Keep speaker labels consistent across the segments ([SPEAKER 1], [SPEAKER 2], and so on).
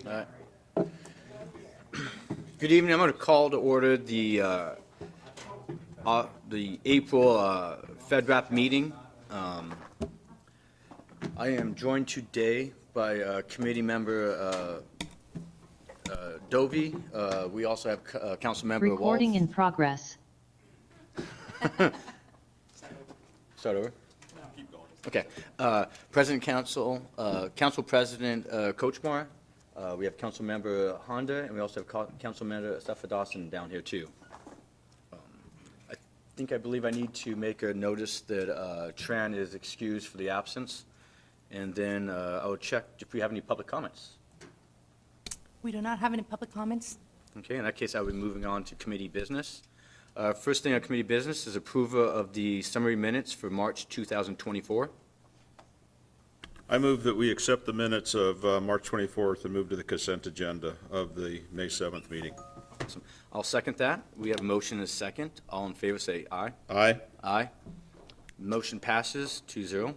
[SPEAKER 1] Uh, Good evening. I'm going to call to order the April FedRAP meeting. I am joined today by Committee Member Dovey. We also have Council Member Walsh.
[SPEAKER 2] Recording in progress.
[SPEAKER 1] Start over? No, keep going. Okay. Council President Kochmar. We have Council Member Honda, and we also have Council Member Steffa Dawson down here too. I believe I need to make a notice that Tran is excused for the absence, and then I'll check if we have any public comments.
[SPEAKER 3] We do not have any public comments.
[SPEAKER 1] Okay, in that case, I will be moving on to committee business. First thing on committee business is approval of the summary minutes for March 2024.
[SPEAKER 4] I move that we accept the minutes of March 24th and move to the consent agenda of the May 7th meeting.
[SPEAKER 1] Awesome. I'll second that. We have a motion and a second. All in favor say aye.
[SPEAKER 4] Aye.
[SPEAKER 1] Aye. Motion passes 2-0.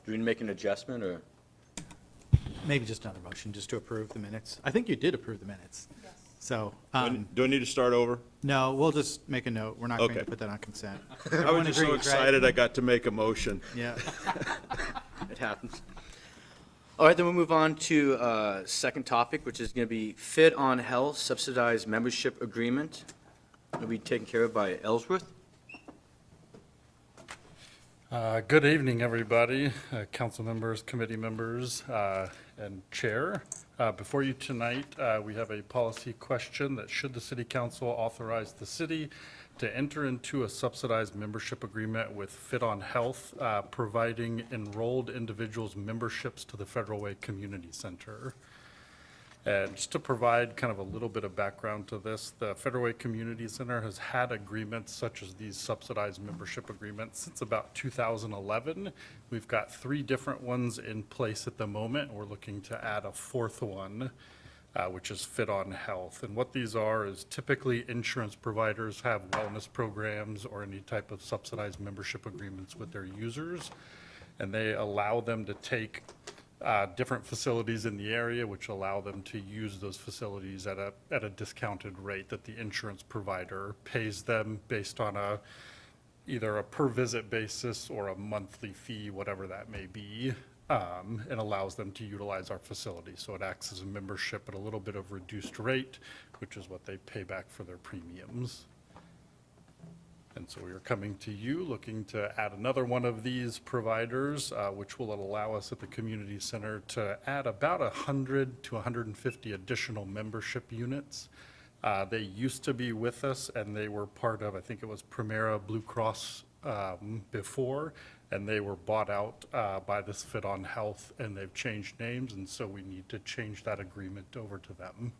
[SPEAKER 1] Do we need to make an adjustment, or?
[SPEAKER 5] Maybe just another motion, just to approve the minutes. I think you did approve the minutes. Yes. So,
[SPEAKER 4] Do I need to start over?
[SPEAKER 5] no, we'll just make a note. We're not going to
[SPEAKER 4] Okay.
[SPEAKER 5] put that on consent.
[SPEAKER 4] I was
[SPEAKER 5] Everyone
[SPEAKER 4] just so
[SPEAKER 5] agrees, right?
[SPEAKER 4] excited I got to make a motion.
[SPEAKER 5] Yeah.
[SPEAKER 1] It happens. All right, then we'll move on to second topic, which is going to be Fit on Health subsidized membership agreement. It'll be taken care of by Ellsworth.
[SPEAKER 6] Good evening, everybody, council members, committee members, and chair. Before you tonight, we have a policy question that should the city council authorize the city to enter into a subsidized membership agreement with Fit on Health, providing enrolled individuals memberships to the Federal Way Community Center. And just to provide kind of a little bit of background to this, the Federal Way Community Center has had agreements such as these subsidized membership agreements since about 2011. We've got 3 different ones in place at the moment. We're looking to add a 4th one, which is Fit on Health. And what these are is typically insurance providers have wellness programs or any type of subsidized membership agreements with their users. And they allow them to take different facilities in the area, which allow them to use those facilities at a discounted rate that the insurance provider pays them based on either a per visit basis or a monthly fee, whatever that may be, and allows them to utilize our facility. So it acts as a membership at a little bit of reduced rate, which is what they pay back for their premiums. And so we are coming to you looking to add another one of these providers, which will allow us at the community center to add about 100 to 150 additional membership units. They used to be with us, and they were part of, I think it was Primera Blue Cross before, and they were bought out by this Fit on Health, and they've changed names, and so we need to change that agreement over to them.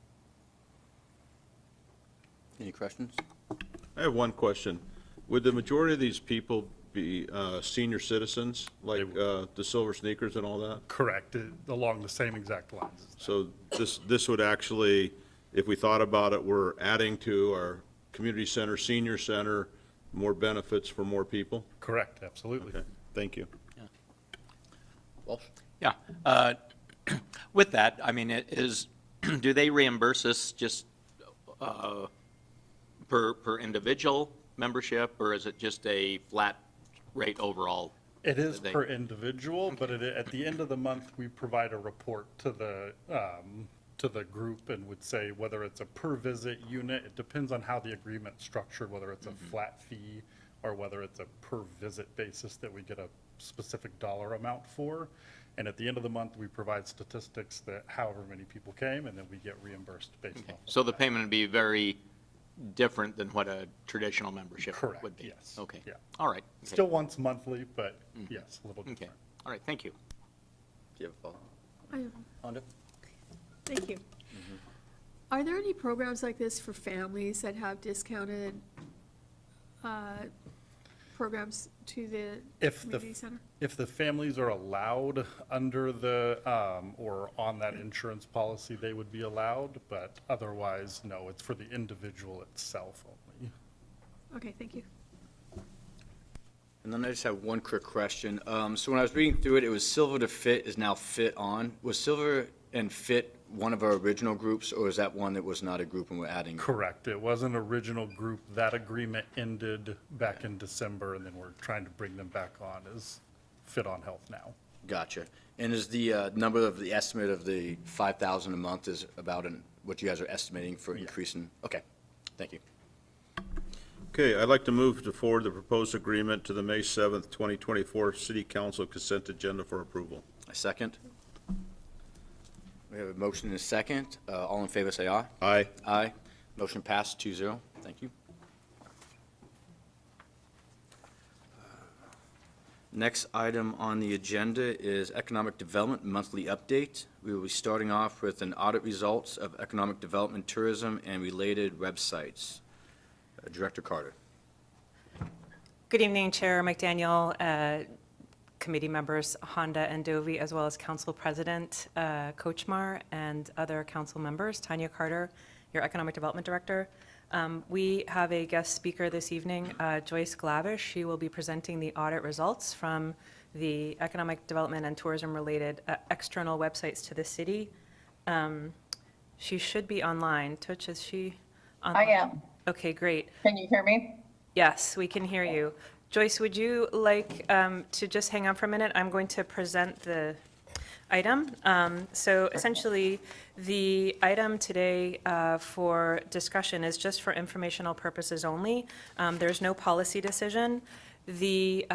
[SPEAKER 1] Any questions?
[SPEAKER 4] I have one question. Would the majority of these people be senior citizens, like the Silver Sneakers and all that?
[SPEAKER 6] Correct, along the same exact lines.
[SPEAKER 4] So this would actually, if we thought about it, we're adding to our community center, senior center, more benefits for more people?
[SPEAKER 6] Correct, absolutely.
[SPEAKER 4] Okay, thank you.
[SPEAKER 1] Walsh?
[SPEAKER 7] Yeah. With that, I mean, do they reimburse us just per individual membership, or is it just a flat rate overall?
[SPEAKER 6] It is per individual, but at the end of the month, we provide a report to the group and would say whether it's a per visit unit. It depends on how the agreement's structured, whether it's a flat fee or whether it's a per visit basis that we get a specific dollar amount for. And at the end of the month, we provide statistics that however many people came, and then we get reimbursed based off of
[SPEAKER 7] So the
[SPEAKER 6] that.
[SPEAKER 7] payment would be very different than what a traditional membership
[SPEAKER 6] Correct,
[SPEAKER 7] would be?
[SPEAKER 6] yes.
[SPEAKER 7] Okay.
[SPEAKER 6] Yeah.
[SPEAKER 7] All right. Okay.
[SPEAKER 6] Still once monthly, but yes, a little
[SPEAKER 7] Okay.
[SPEAKER 6] different.
[SPEAKER 7] All right, thank you.
[SPEAKER 1] Do you have a follow-up?
[SPEAKER 8] I have-
[SPEAKER 1] Honda?
[SPEAKER 8] Thank you. Are there any programs like this for families that have discounted programs to the
[SPEAKER 6] If the
[SPEAKER 8] community center?
[SPEAKER 6] If the families are allowed under the, or on that insurance policy, they would be allowed, but otherwise, no, it's for the individual itself only.
[SPEAKER 8] Okay, thank you.
[SPEAKER 1] And then I just have one quick question. So when I was reading through it, it was Silver to Fit is now Fit On. Was Silver and Fit one of our original groups, or is that one that was not a group and we're adding?
[SPEAKER 6] Correct. It was an original group. That agreement ended back in December, and then we're trying to bring them back on as Fit on Health now.
[SPEAKER 1] Gotcha. And is the number of the estimate of the 5,000 a month is about what you guys are estimating for increasing? Okay, thank you.
[SPEAKER 4] Okay, I'd like to move to forward the proposed agreement to the May 7th, 2024 City Council consent agenda for approval.
[SPEAKER 1] A second? We have a motion and a second. All in favor, say aye.
[SPEAKER 4] Aye.
[SPEAKER 1] Aye. Motion passed 2-0. Thank you. Next item on the agenda is Economic Development Monthly Update. We will be starting off with an audit results of economic development, tourism, and related websites. Director Carter.
[SPEAKER 2] Good evening, Chair McDaniel, committee members Honda and Dovey, as well as Council President Kochmar and other council members. Tanya Carter, your Economic Development Director. We have a guest speaker this evening, Joyce Glavish. She will be presenting the audit results from the economic development and tourism-related external websites to the city. She should be online. Tuch, is she online?
[SPEAKER 9] I am.
[SPEAKER 2] Okay, great.
[SPEAKER 9] Can you hear me?
[SPEAKER 2] Yes, we can hear you. Joyce, would you like to just hang on for a minute? I'm going to present the item. So essentially, the item today for discussion is just for informational purposes only. There's no policy decision. The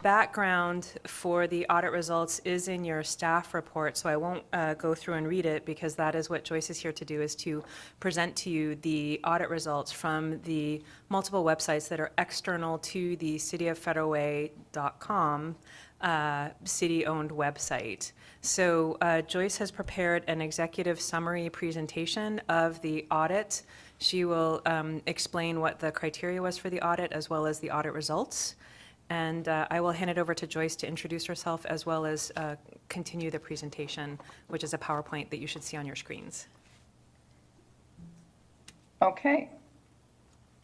[SPEAKER 2] background for the audit results is in your staff report, so I won't go through and read it because that is what Joyce is here to do, is to present to you the audit results from the multiple websites that are external to the cityoffederalway.com city-owned website. So Joyce has prepared an executive summary presentation of the audit. She will explain what the criteria was for the audit as well as the audit results. And I will hand it over to Joyce to introduce herself as well as continue the presentation, which is a PowerPoint that you should see on your screens.
[SPEAKER 9] Okay.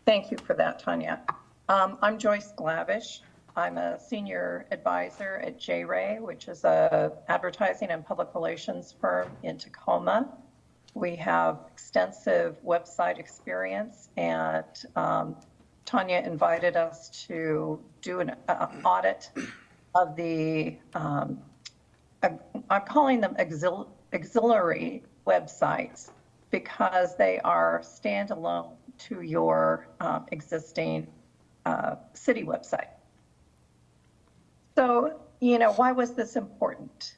[SPEAKER 9] Thank you for that, Tanya. I'm Joyce Glavish. I'm a senior advisor at JRay, which is a advertising and public relations firm in Tacoma. We have extensive website experience, and Tanya invited us to do an audit of the, I'm calling them auxiliary websites because they are standalone to your existing city website. So, why was this important?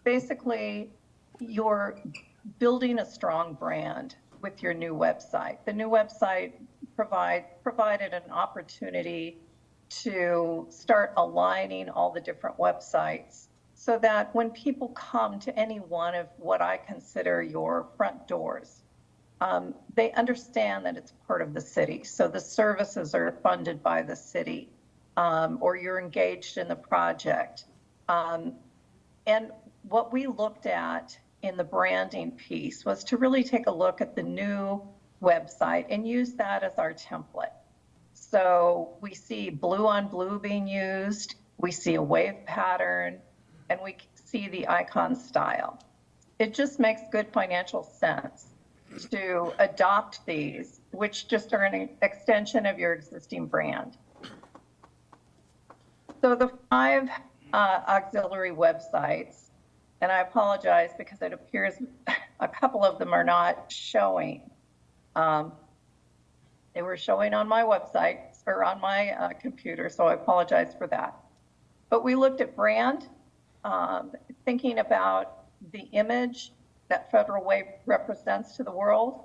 [SPEAKER 9] Basically, you're building a strong brand with your new website. The new website provided an opportunity to start aligning all the different websites so that when people come to any one of what I consider your front doors, they understand that it's part of the city. So the services are funded by the city, or you're engaged in the project. And what we looked at in the branding piece was to really take a look at the new website and use that as our template. So we see blue on blue being used, we see a wave pattern, and we see the icon style. It just makes good financial sense to adopt these, which just are an extension of your existing brand. So the 5 auxiliary websites, and I apologize because it appears a couple of them are not showing. They were showing on my website or on my computer, so I apologize for that. But we looked at brand, thinking about the image that Federal Way represents to the world,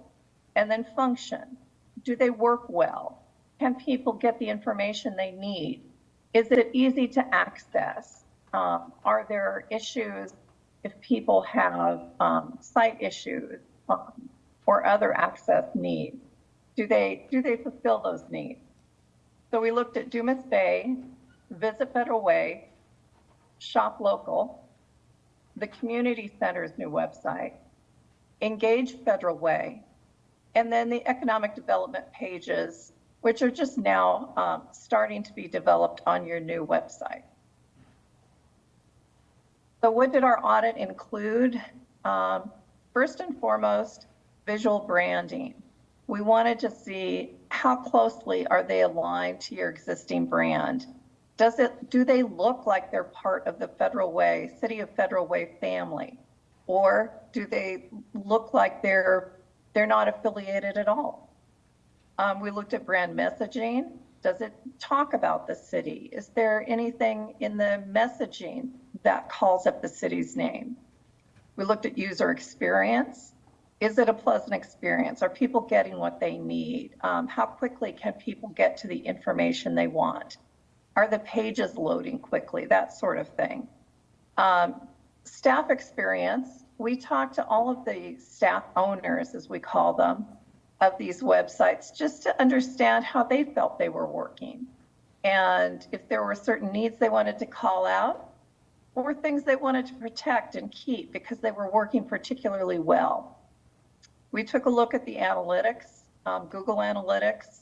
[SPEAKER 9] and then function. Do they work well? Can people get the information they need? Is it easy to access? Are there issues if people have site issues or other access needs? Do they fulfill those needs? So we looked at Dumas Bay, Visit Federal Way, Shop Local, the Community Center's new website, Engage Federal Way, and then the economic development pages which are just now starting to be developed on your new website. So what did our audit include? First and foremost, visual branding. We wanted to see how closely are they aligned to your existing brand. Do they look like they're part of the Federal Way, City of Federal Way family? Or do they look like they're not affiliated at all? We looked at brand messaging. Does it talk about the city? Is there anything in the messaging that calls up the city's name? We looked at user experience. Is it a pleasant experience? Are people getting what they need? How quickly can people get to the information they want? Are the pages loading quickly? That sort of thing. Staff experience. We talked to all of the staff owners, as we call them, of these websites, just to understand how they felt they were working. And if there were certain needs they wanted to call out, or things they wanted to protect and keep because they were working particularly well. We took a look at the analytics, Google Analytics,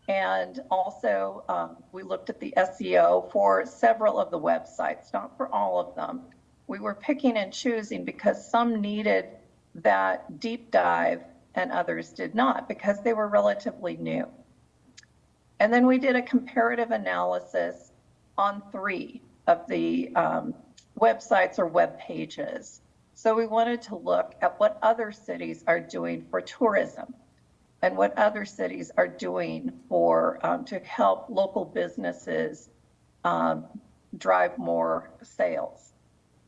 [SPEAKER 9] and also we looked at the SEO for several of the websites, not for all of them. We were picking and choosing because some needed that deep dive and others did not because they were relatively new. And then we did a comparative analysis on 3 of the websites or web pages. So we wanted to look at what other cities are doing for tourism and what other cities are doing for to help local businesses drive more sales.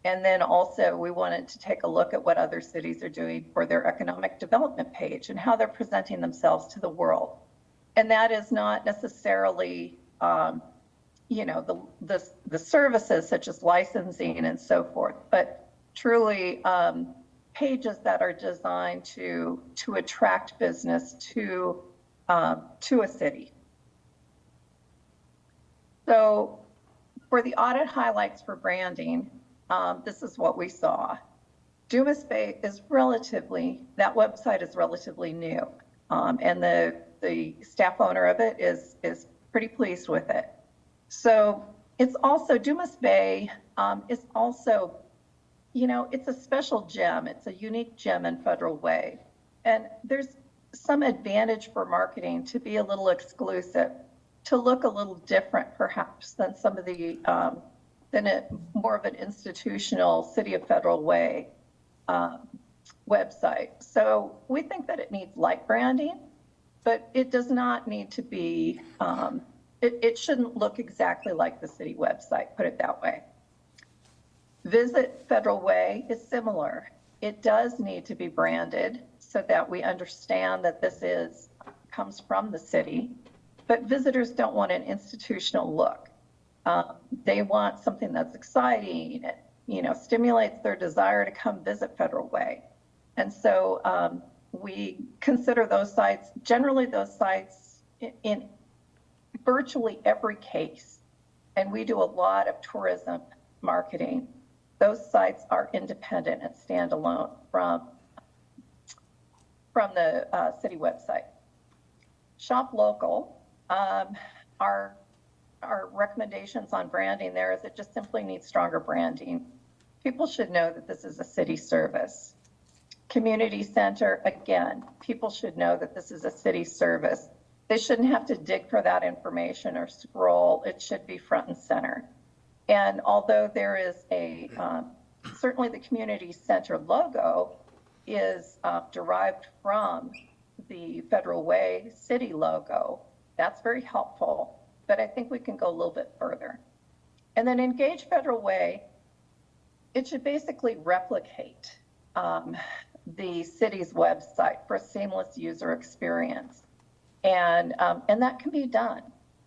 [SPEAKER 9] And then also we wanted to take a look at what other cities are doing for their economic development page and how they're presenting themselves to the world. And that is not necessarily the services such as licensing and so forth, but truly pages that are designed to attract business to a city. So for the audit highlights for branding, this is what we saw. Dumas Bay is that website is relatively new, and the staff owner of it is pretty pleased with it. So it's also, Dumas Bay is also, it's a special gem. It's a unique gem in Federal Way. And there's some advantage for marketing to be a little exclusive, to look a little different perhaps than some of the, more of an institutional City of Federal Way website. So we think that it needs light branding, but it does not need to be, it shouldn't look exactly like the city website, put it that way. Visit Federal Way is similar. It does need to be branded so that we understand that this comes from the city, but visitors don't want an institutional look. They want something that's exciting, stimulates their desire to come visit Federal Way. And so we consider those sites, generally those sites in virtually every case, and we do a lot of tourism marketing. Those sites are independent and standalone from the city website. Shop local. Our recommendations on branding there is it just simply needs stronger branding. People should know that this is a city service. Community center, again, people should know that this is a city service. They shouldn't have to dig for that information or scroll. It should be front and center. And although there is certainly the community center logo is derived from the Federal Way city logo, that's very helpful, but I think we can go a little bit further. And then Engage Federal Way, it should basically replicate the city's website for a seamless user experience. And that can be done.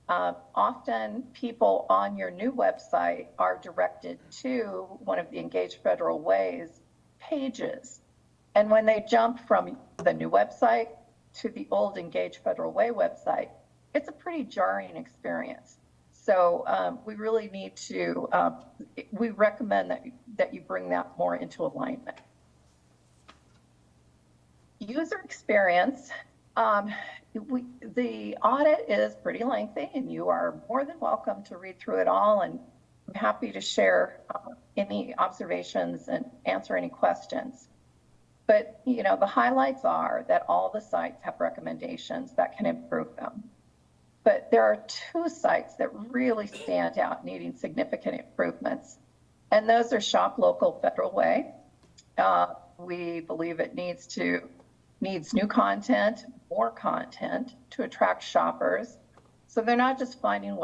[SPEAKER 9] Often people on your new website are directed to one of the Engage Federal Ways pages. And when they jump from the new website to the old Engage Federal Way website, it's a pretty jarring experience. So we really need to, we recommend that you bring that more into alignment. User experience, the audit is pretty lengthy, and you are more than welcome to read through it all, and I'm happy to share any observations and answer any questions. But, you know, the highlights are that all the sites have recommendations that can improve them. But there are two sites that really stand out needing significant improvements, and those are Shop Local Federal Way. We believe it needs new content, more content to attract shoppers. So they're not just finding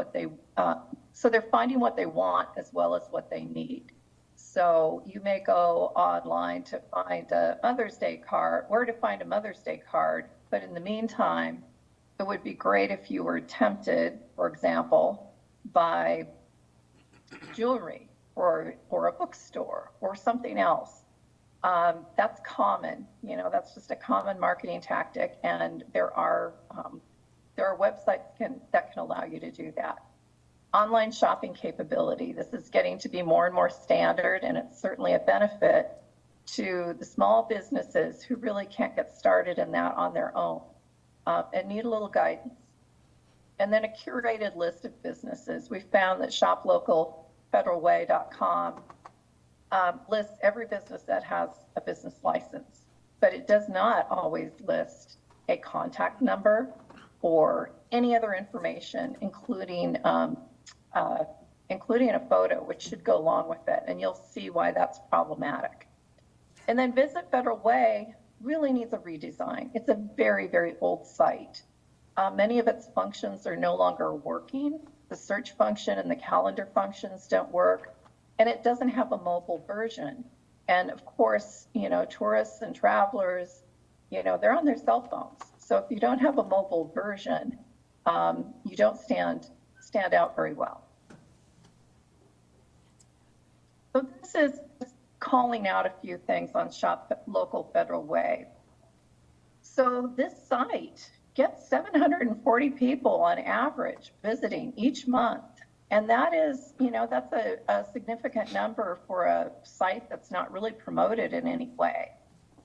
[SPEAKER 9] so they're finding what they want as well as what they need. So you may go online to find a Mother's Day card, where to find a Mother's Day card, but in the meantime, it would be great if you were tempted, for example, by jewelry or a bookstore or something else. That's common, you know, that's just a common marketing tactic, and there are websites that can allow you to do that. Online shopping capability, this is getting to be more and more standard, and it's certainly a benefit to the small businesses who really can't get started in that on their own and need a little guidance. And then a curated list of businesses. We found that shoplocalfederalway.com lists every business that has a business license, but it does not always list a contact number or any other information, including a photo, which should go along with it, and you'll see why that's problematic. And then Visit Federal Way really needs a redesign. It's a very, very old site. Many of its functions are no longer working. The search function and the calendar functions don't work, and it doesn't have a mobile version. And of course, you know, tourists and travelers, you know, they're on their cell phones. So if you don't have a mobile version, you don't stand out very well. So this is calling out a few things on Shop Local Federal Way. So this site gets 740 people on average visiting each month. And that is, you know, that's a significant number for a site that's not really promoted in any way.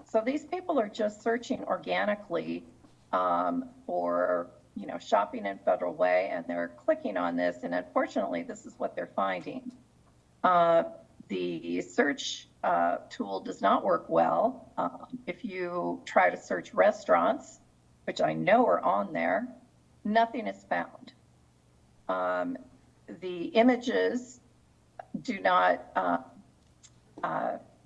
[SPEAKER 9] So these people are just searching organically for, you know, shopping in Federal Way, and they're clicking on this, and unfortunately, this is what they're finding. The search tool does not work well. If you try to search restaurants, which I know are on there, nothing is found. The images do not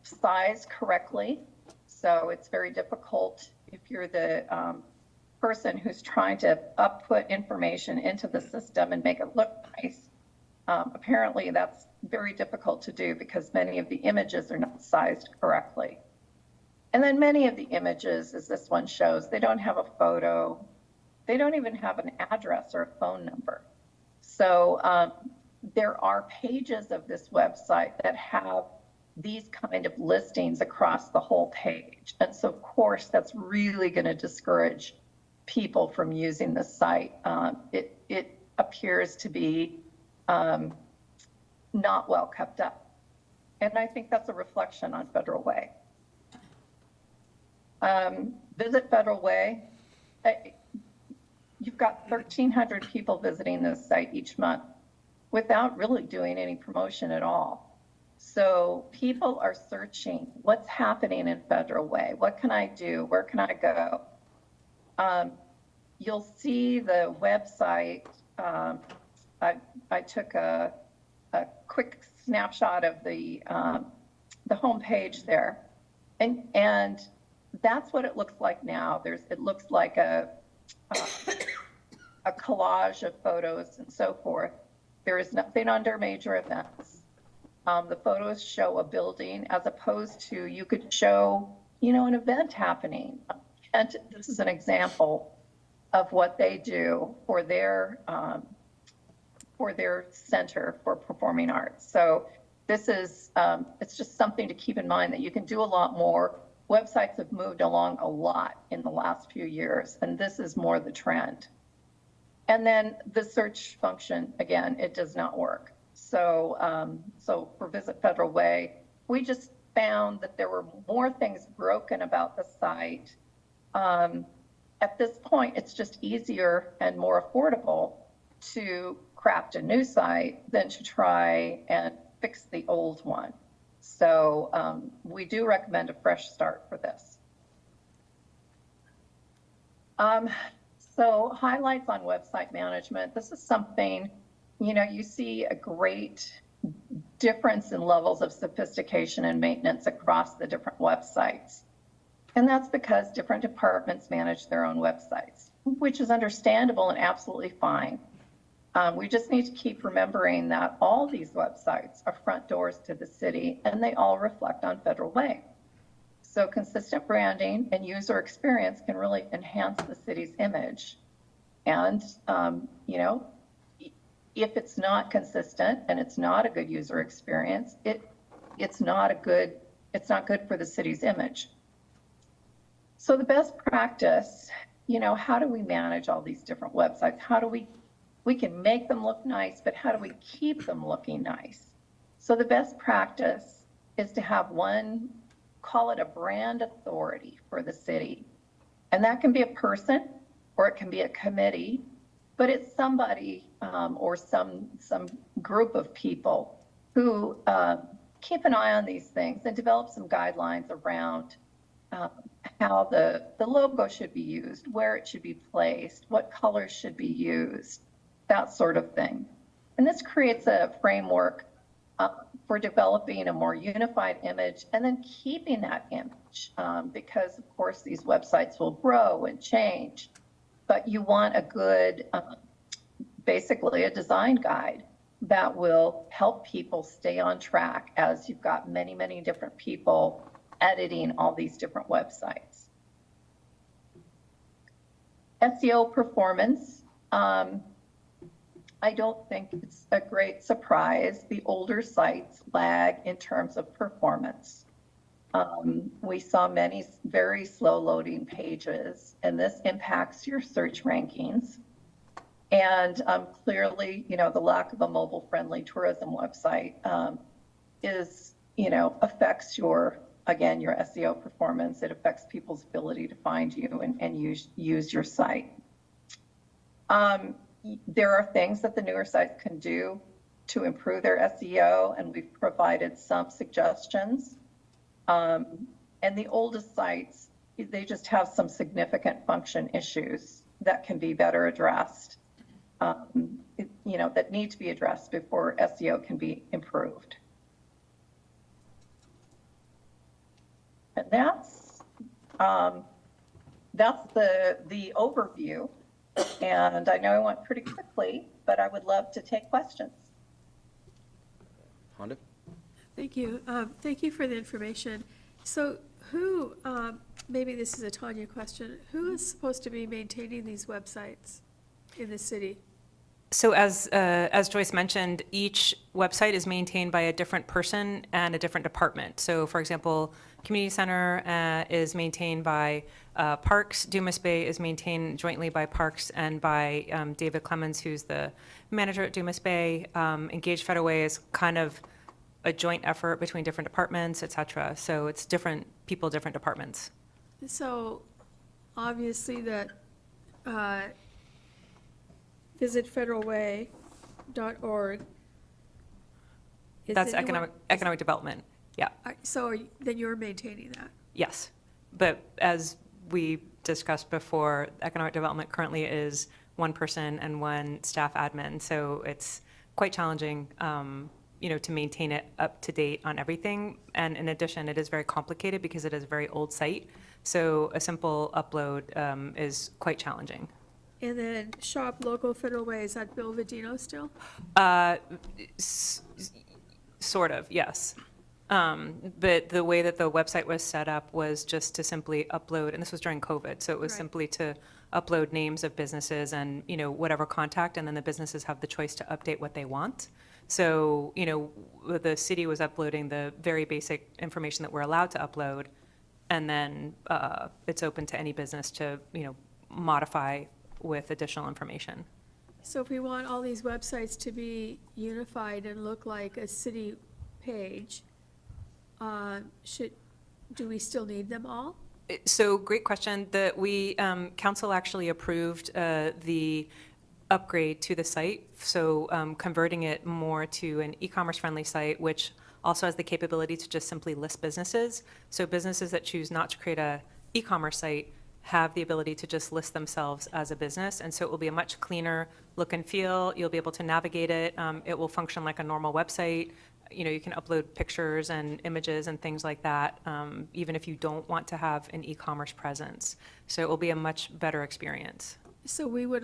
[SPEAKER 9] size correctly, so it's very difficult if you're the person who's trying to put information into the system and make it look nice. Apparently that's very difficult to do because many of the images are not sized correctly. And then many of the images, as this one shows, they don't have a photo. They don't even have an address or a phone number. So there are pages of this website that have these kind of listings across the whole page. And so of course, that's really going to discourage people from using the site. It appears to be not well kept up. And I think that's a reflection on Federal Way. Visit Federal Way. You've got 1,300 people visiting this site each month without really doing any promotion at all. So people are searching what's happening in Federal Way. What can I do? Where can I go? You'll see the website. I took a quick snapshot of the home page there, and that's what it looks like now. It looks like a collage of photos and so forth. There is nothing under major events. The photos show a building as opposed to you could show, you know, an event happening. And this is an example of what they do for their Center for Performing Arts. So this is, it's just something to keep in mind that you can do a lot more. Websites have moved along a lot in the last few years, and this is more the trend. And then the search function, again, it does not work. So, so for Visit Federal Way, we just found that there were more things broken about the site. at this point, it's just easier and more affordable to craft a new site than to try and fix the old one. So we do recommend a fresh start for this. So highlights on website management. This is something, you see a great difference in levels of sophistication and maintenance across the different websites. And that's because different departments manage their own websites, which is understandable and absolutely fine. We just need to keep remembering that all these websites are front doors to the city and they all reflect on Federal Way. So consistent branding and user experience can really enhance the city's image. And, if it's not consistent and it's not a good user experience, it's not good for the city's image. So the best practice, how do we manage all these different websites? How do we can make them look nice, but how do we keep them looking nice? So the best practice is to have one, call it a brand authority for the city. And that can be a person or it can be a committee, but it's somebody or some group of people who keep an eye on these things and develop some guidelines around how the logo should be used, where it should be placed, what colors should be used, that sort of thing. And this creates a framework for developing a more unified image and then keeping that image because, of course, these websites will grow and change. But you want a good, basically a design guide that will help people stay on track as you've got many, many different people editing all these different websites. SEO performance. I don't think it's a great surprise. The older sites lag in terms of performance. We saw many very slow loading pages, and this impacts your search rankings. And clearly, the lack of a mobile-friendly tourism website affects your SEO performance. It affects people's ability to find you and use your site. There are things that the newer sites can do to improve their SEO, and we've provided some suggestions. And the oldest sites, they just have some significant function issues that can be better addressed, that need to be addressed before SEO can be improved. And that's the overview. And I know I went pretty quickly, but I would love to take questions.
[SPEAKER 1] Honda?
[SPEAKER 8] Thank you. Thank you for the information. So who, maybe this is a Tanya question, who is supposed to be maintaining these websites in the city?
[SPEAKER 2] So as Joyce mentioned, each website is maintained by a different person and a different department. So for example, Community Center is maintained by Parks. Dumas Bay is maintained jointly by Parks and by David Clemens, who's the manager at Dumas Bay. Engaged Federal Way is kind of a joint effort between different departments, et cetera. So it's different people, different departments.
[SPEAKER 8] So obviously that visitfederalway.org.
[SPEAKER 2] That's economic development, yeah.
[SPEAKER 8] So then you're maintaining that?
[SPEAKER 2] Yes, but as we discussed before, economic development currently is one person and one staff admin, so it's quite challenging, to maintain it up to date on everything. And in addition, it is very complicated because it is a very old site, so a simple upload is quite challenging.
[SPEAKER 8] And then shop local Federal Way, is that Bill Vidino still?
[SPEAKER 2] Sort of, yes. But the way that the website was set up was just to simply upload, and this was during COVID, so it was
[SPEAKER 8] Right.
[SPEAKER 2] simply to upload names of businesses and, whatever contact, and then the businesses have the choice to update what they want. So, the city was uploading the very basic information that we're allowed to upload, and then it's open to any business to, modify with additional information.
[SPEAKER 8] So if we want all these websites to be unified and look like a city page, do we still need them all?
[SPEAKER 2] So, great question. Council actually approved the upgrade to the site, so converting it more to an e-commerce friendly site, which also has the capability to just simply list businesses. So businesses that choose not to create a e-commerce site have the ability to just list themselves as a business, and so it will be a much cleaner look and feel. You'll be able to navigate it. It will function like a normal website. You know, you can upload pictures and images and things like that, even if you don't want to have an e-commerce presence. So it will be a much better experience.
[SPEAKER 8] So we would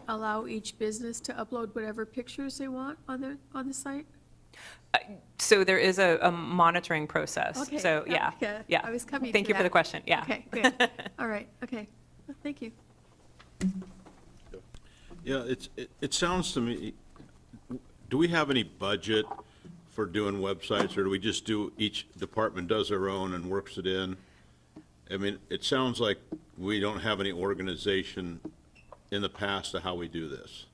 [SPEAKER 8] allow each business to upload whatever pictures they want on the site?
[SPEAKER 2] So there is a monitoring process.
[SPEAKER 8] Okay.
[SPEAKER 2] So, yeah,
[SPEAKER 8] Okay.
[SPEAKER 2] yeah.
[SPEAKER 8] I was coming
[SPEAKER 2] Thank
[SPEAKER 8] to
[SPEAKER 2] you for the
[SPEAKER 8] that.
[SPEAKER 2] question, yeah.
[SPEAKER 8] Okay, good. All right, okay. Well, thank you.
[SPEAKER 4] Yeah, it sounds to me, do we have any budget for doing websites, or do we just do, each department does their own and works it in? I mean, it sounds like we don't have any organization in the past to how we do this.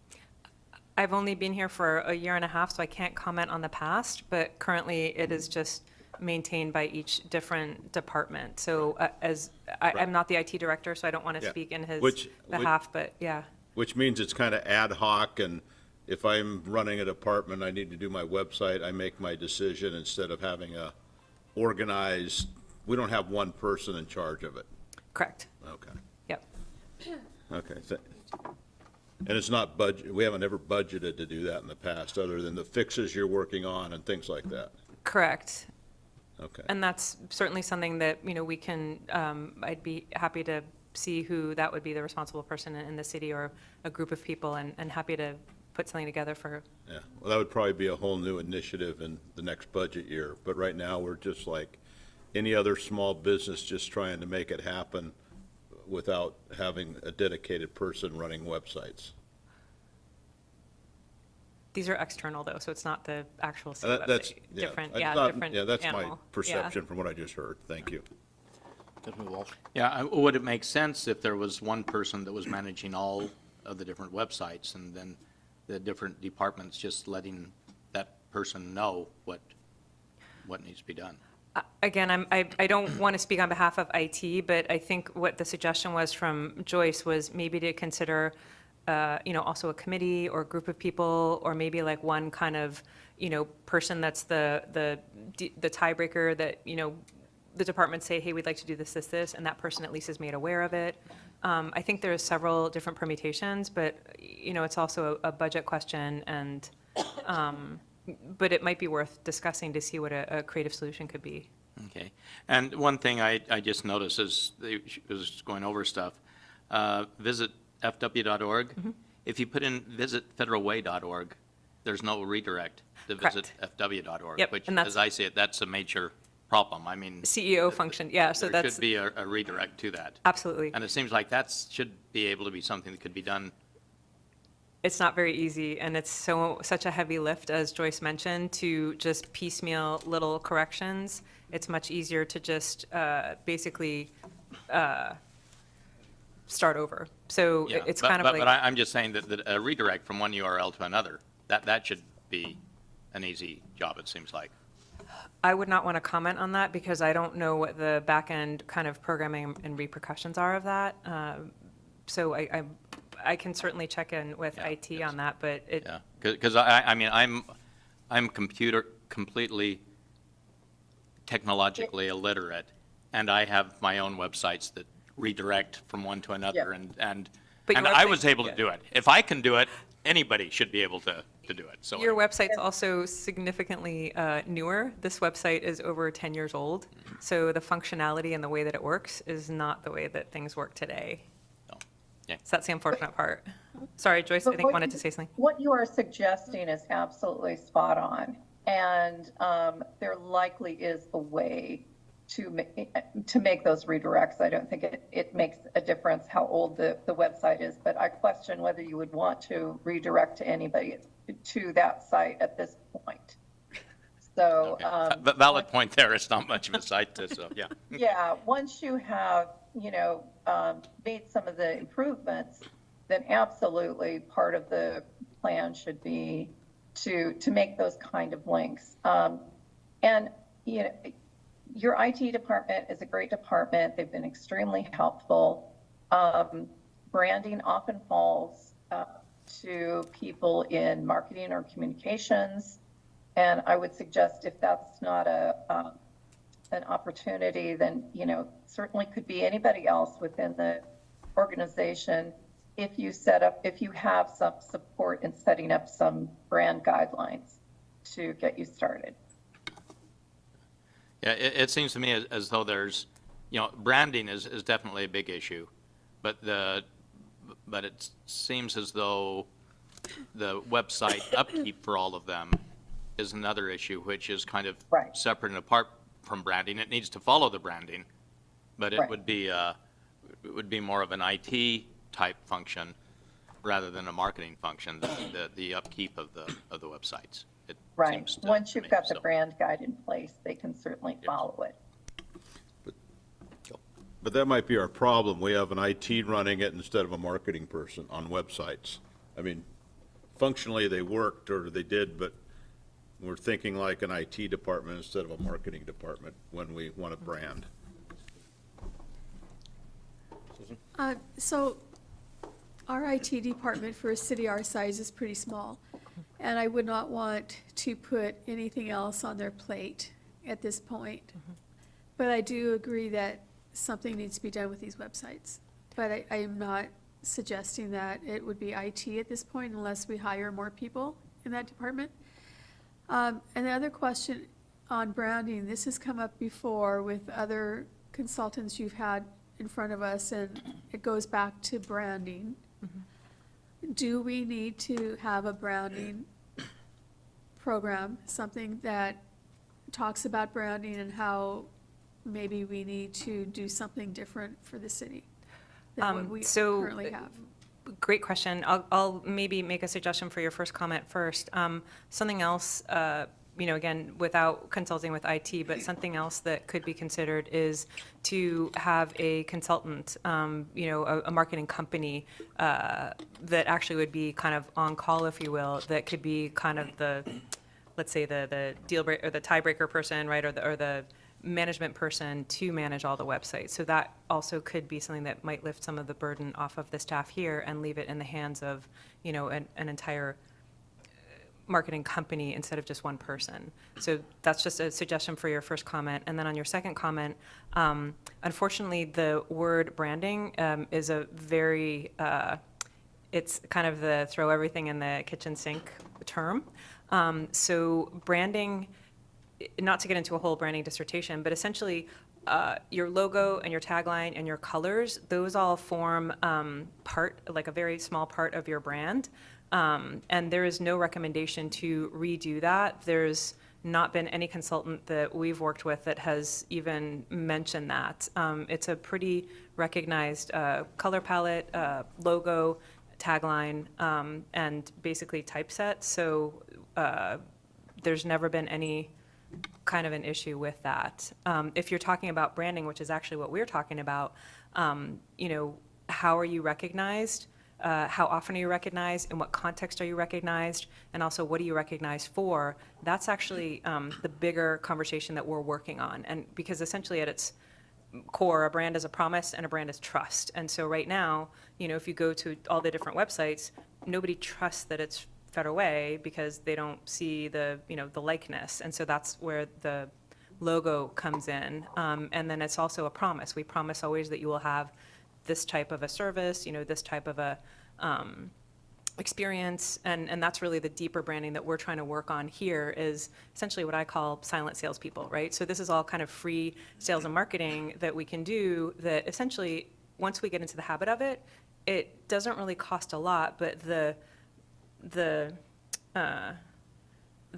[SPEAKER 2] I've only been here for a year and a half, so I can't comment on the past, but currently it is just maintained by each different department. So I'm not the IT director, so I don't want to
[SPEAKER 4] Yeah.
[SPEAKER 2] speak in his
[SPEAKER 4] Which-
[SPEAKER 2] behalf, but yeah.
[SPEAKER 4] Which means it's kind of ad hoc, and if I'm running a department, I need to do my website, I make my decision instead of having a organized, we don't have one person in charge of it.
[SPEAKER 2] Correct,
[SPEAKER 4] Okay,
[SPEAKER 2] yep.
[SPEAKER 4] okay. And it's not budget, we haven't ever budgeted to do that in the past, other than the fixes you're working on and things like that.
[SPEAKER 2] Correct.
[SPEAKER 4] Okay.
[SPEAKER 2] And that's certainly something that, you know, we can, I'd be happy to see who that would be the responsible person in the city or a group of people, and happy to put something together for,
[SPEAKER 4] Yeah, well, that would probably be a whole new initiative in the next budget year, but right now, we're just like any other small business, just trying to make it happen without having a dedicated person running websites.
[SPEAKER 2] these are external though, so it's not the actual city
[SPEAKER 4] That's,
[SPEAKER 2] website.
[SPEAKER 4] yeah.
[SPEAKER 2] Different,
[SPEAKER 4] I
[SPEAKER 2] yeah,
[SPEAKER 4] thought-
[SPEAKER 2] different
[SPEAKER 4] Yeah, that's my
[SPEAKER 2] animal. Yeah.
[SPEAKER 4] perception from what I just heard. Thank you.
[SPEAKER 1] Councilman Walsh?
[SPEAKER 7] Yeah, would it make sense if there was one person that was managing all of the different websites, and then the different departments just letting that person know what needs to be done?
[SPEAKER 2] Again, I don't want to speak on behalf of IT, but I think what the suggestion was from Joyce was maybe to consider, you know, also a committee or a group of people, or maybe like one kind of, you know, person that's the tiebreaker that, you know, the departments say, hey, we'd like to do this, and that person at least is made aware of it. I think there are several different permutations, but, you know, it's also a budget question, and, but it might be worth discussing to see what a creative solution could be.
[SPEAKER 7] Okay. And one thing I just noticed as I was going over stuff, visit fw.org. If you put in visitfederalway.org, there's no redirect to visit fw.org.
[SPEAKER 2] Yep,
[SPEAKER 7] Which,
[SPEAKER 2] and that's-
[SPEAKER 7] as I see it, that's a major problem. I mean,
[SPEAKER 2] CEO function, yeah, so
[SPEAKER 7] there
[SPEAKER 2] that's,
[SPEAKER 7] should be a redirect to that.
[SPEAKER 2] absolutely.
[SPEAKER 7] And it seems like that should be able to be something that could be done.
[SPEAKER 2] It's not very easy, and it's such a heavy lift, as Joyce mentioned, to just piecemeal little corrections. It's much easier to just basically start over. So
[SPEAKER 7] Yeah,
[SPEAKER 2] it's
[SPEAKER 7] but-
[SPEAKER 2] kind of
[SPEAKER 7] but-
[SPEAKER 2] like.
[SPEAKER 7] But I'm just saying that a redirect from one URL to another, that should be an easy job, it seems like.
[SPEAKER 2] I would not want to comment on that because I don't know what the back-end kind of programming and repercussions are of that. So I can certainly check in with
[SPEAKER 7] Yeah,
[SPEAKER 2] IT
[SPEAKER 7] yes.
[SPEAKER 2] on that, but it,
[SPEAKER 7] Yeah, because I mean, I'm completely technologically illiterate, and I have my own websites that redirect from one to another,
[SPEAKER 9] Yeah.
[SPEAKER 7] and
[SPEAKER 2] But your
[SPEAKER 7] I
[SPEAKER 2] website-
[SPEAKER 7] was able to
[SPEAKER 2] yeah.
[SPEAKER 7] do it. If I can do it, anybody should be able to do it, so.
[SPEAKER 2] your website's also significantly newer. This website is over 10 years old, so the functionality and the way that it works is not the way that things work today.
[SPEAKER 7] So, yeah.
[SPEAKER 2] So that's the unfortunate part. Sorry, Joyce, I
[SPEAKER 9] But
[SPEAKER 2] think
[SPEAKER 9] what
[SPEAKER 2] wanted
[SPEAKER 9] you-
[SPEAKER 2] to say something.
[SPEAKER 9] What you are suggesting is absolutely spot on. And there likely is a way to make those redirects. I don't think it makes a difference how old the website is, but I question whether you would want to redirect to anybody to that site at this point. So.
[SPEAKER 7] Okay. But valid point there, it's not much of a site to, so, yeah.
[SPEAKER 9] Yeah, once you have, made some of the improvements, then absolutely part of the plan should be to make those kind of links. And, your IT department is a great department. They've been extremely helpful. Branding often falls to people in marketing or communications. And I would suggest if that's not an opportunity, then, you know, certainly could be anybody else within the organization. If you have some support in setting up some brand guidelines to get you started.
[SPEAKER 7] Yeah, it seems to me as though there's, you know, branding is definitely a big issue, but it seems as though the website upkeep for all of them is another issue, which is kind of
[SPEAKER 9] Right.
[SPEAKER 7] separate and apart from branding. It needs to follow the branding, but it
[SPEAKER 9] Right.
[SPEAKER 7] would be more of an IT type function rather than a marketing function, the upkeep of the websites. It
[SPEAKER 9] Right.
[SPEAKER 7] seems to
[SPEAKER 9] Once you've
[SPEAKER 7] me,
[SPEAKER 9] got the
[SPEAKER 7] so.
[SPEAKER 9] brand guide in place, they can certainly follow it.
[SPEAKER 4] But that might be our problem. We have an IT running it instead of a marketing person on websites. I mean, functionally, they worked or they did, but we're thinking like an IT department instead of a marketing department when we want a brand.
[SPEAKER 8] So our IT department for a city our size is pretty small, and I would not want to put anything else on their plate at this point. But I do agree that something needs to be done with these websites. But I am not suggesting that it would be IT at this point unless we hire more people in that department. And the other question on branding, this has come up before with other consultants you've had in front of us, and it goes back to branding. Do we need to have a branding program, something that talks about branding and how maybe we need to do something different for the city than what we
[SPEAKER 2] so-
[SPEAKER 8] currently have?
[SPEAKER 2] Great question. I'll maybe make a suggestion for your first comment first. Something else, you know, again, without consulting with IT, but something else that could be considered is to have a consultant, you know, a marketing company that actually would be kind of on call, if you will, that could be kind of the, let's say, the deal breaker or the tiebreaker person, right, or the management person to manage all the websites. So that also could be something that might lift some of the burden off of the staff here and leave it in the hands of, you know, an entire marketing company instead of just one person. So that's just a suggestion for your first comment. And then on your second comment, unfortunately, the word branding is a very, it's kind of the throw everything in the kitchen sink term. So branding, not to get into a whole branding dissertation, but essentially your logo and your tagline and your colors, those all form like a very small part of your brand. And there is no recommendation to redo that. There's not been any consultant that we've worked with that has even mentioned that. It's a pretty recognized color palette, logo, tagline, and basically typeset. So there's never been any kind of an issue with that. If you're talking about branding, which is actually what we're talking about, you know, how are you recognized? How often are you recognized? In what context are you recognized? And also, what are you recognized for? That's actually the bigger conversation that we're working on. And because essentially at its core, a brand is a promise and a brand is trust. And so right now, you know, if you go to all the different websites, nobody trusts that it's Federal Way because they don't see the, you know, the likeness. And so that's where the logo comes in. And then it's also a promise. We promise always that you will have this type of a service, you know, this type of a experience. And that's really the deeper branding that we're trying to work on here is essentially what I call silent salespeople, right? So this is all kind of free sales and marketing that we can do that essentially, once we get into the habit of it, it doesn't really cost a lot, but the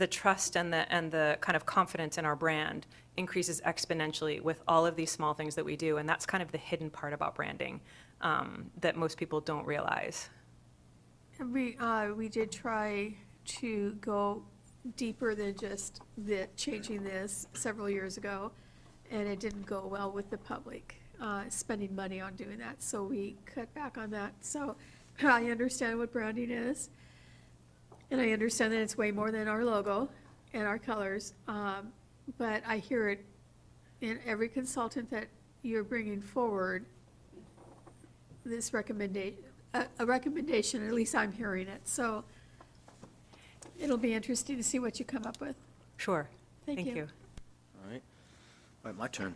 [SPEAKER 2] trust and the kind of confidence in our brand increases exponentially with all of these small things that we do, and that's kind of the hidden part about branding that most people don't realize.
[SPEAKER 8] And we did try to go deeper than just changing this several years ago, and it didn't go well with the public spending money on doing that, so we cut back on that. So I understand what branding is, and I understand that it's way more than our logo and our colors, but I hear it in every consultant that you're bringing forward, this recommendation, a recommendation, at least I'm hearing it. So it'll be interesting to see what you come up with.
[SPEAKER 2] Sure.
[SPEAKER 8] Thank
[SPEAKER 2] Thank
[SPEAKER 8] you.
[SPEAKER 2] you.
[SPEAKER 1] All right. All right, my turn.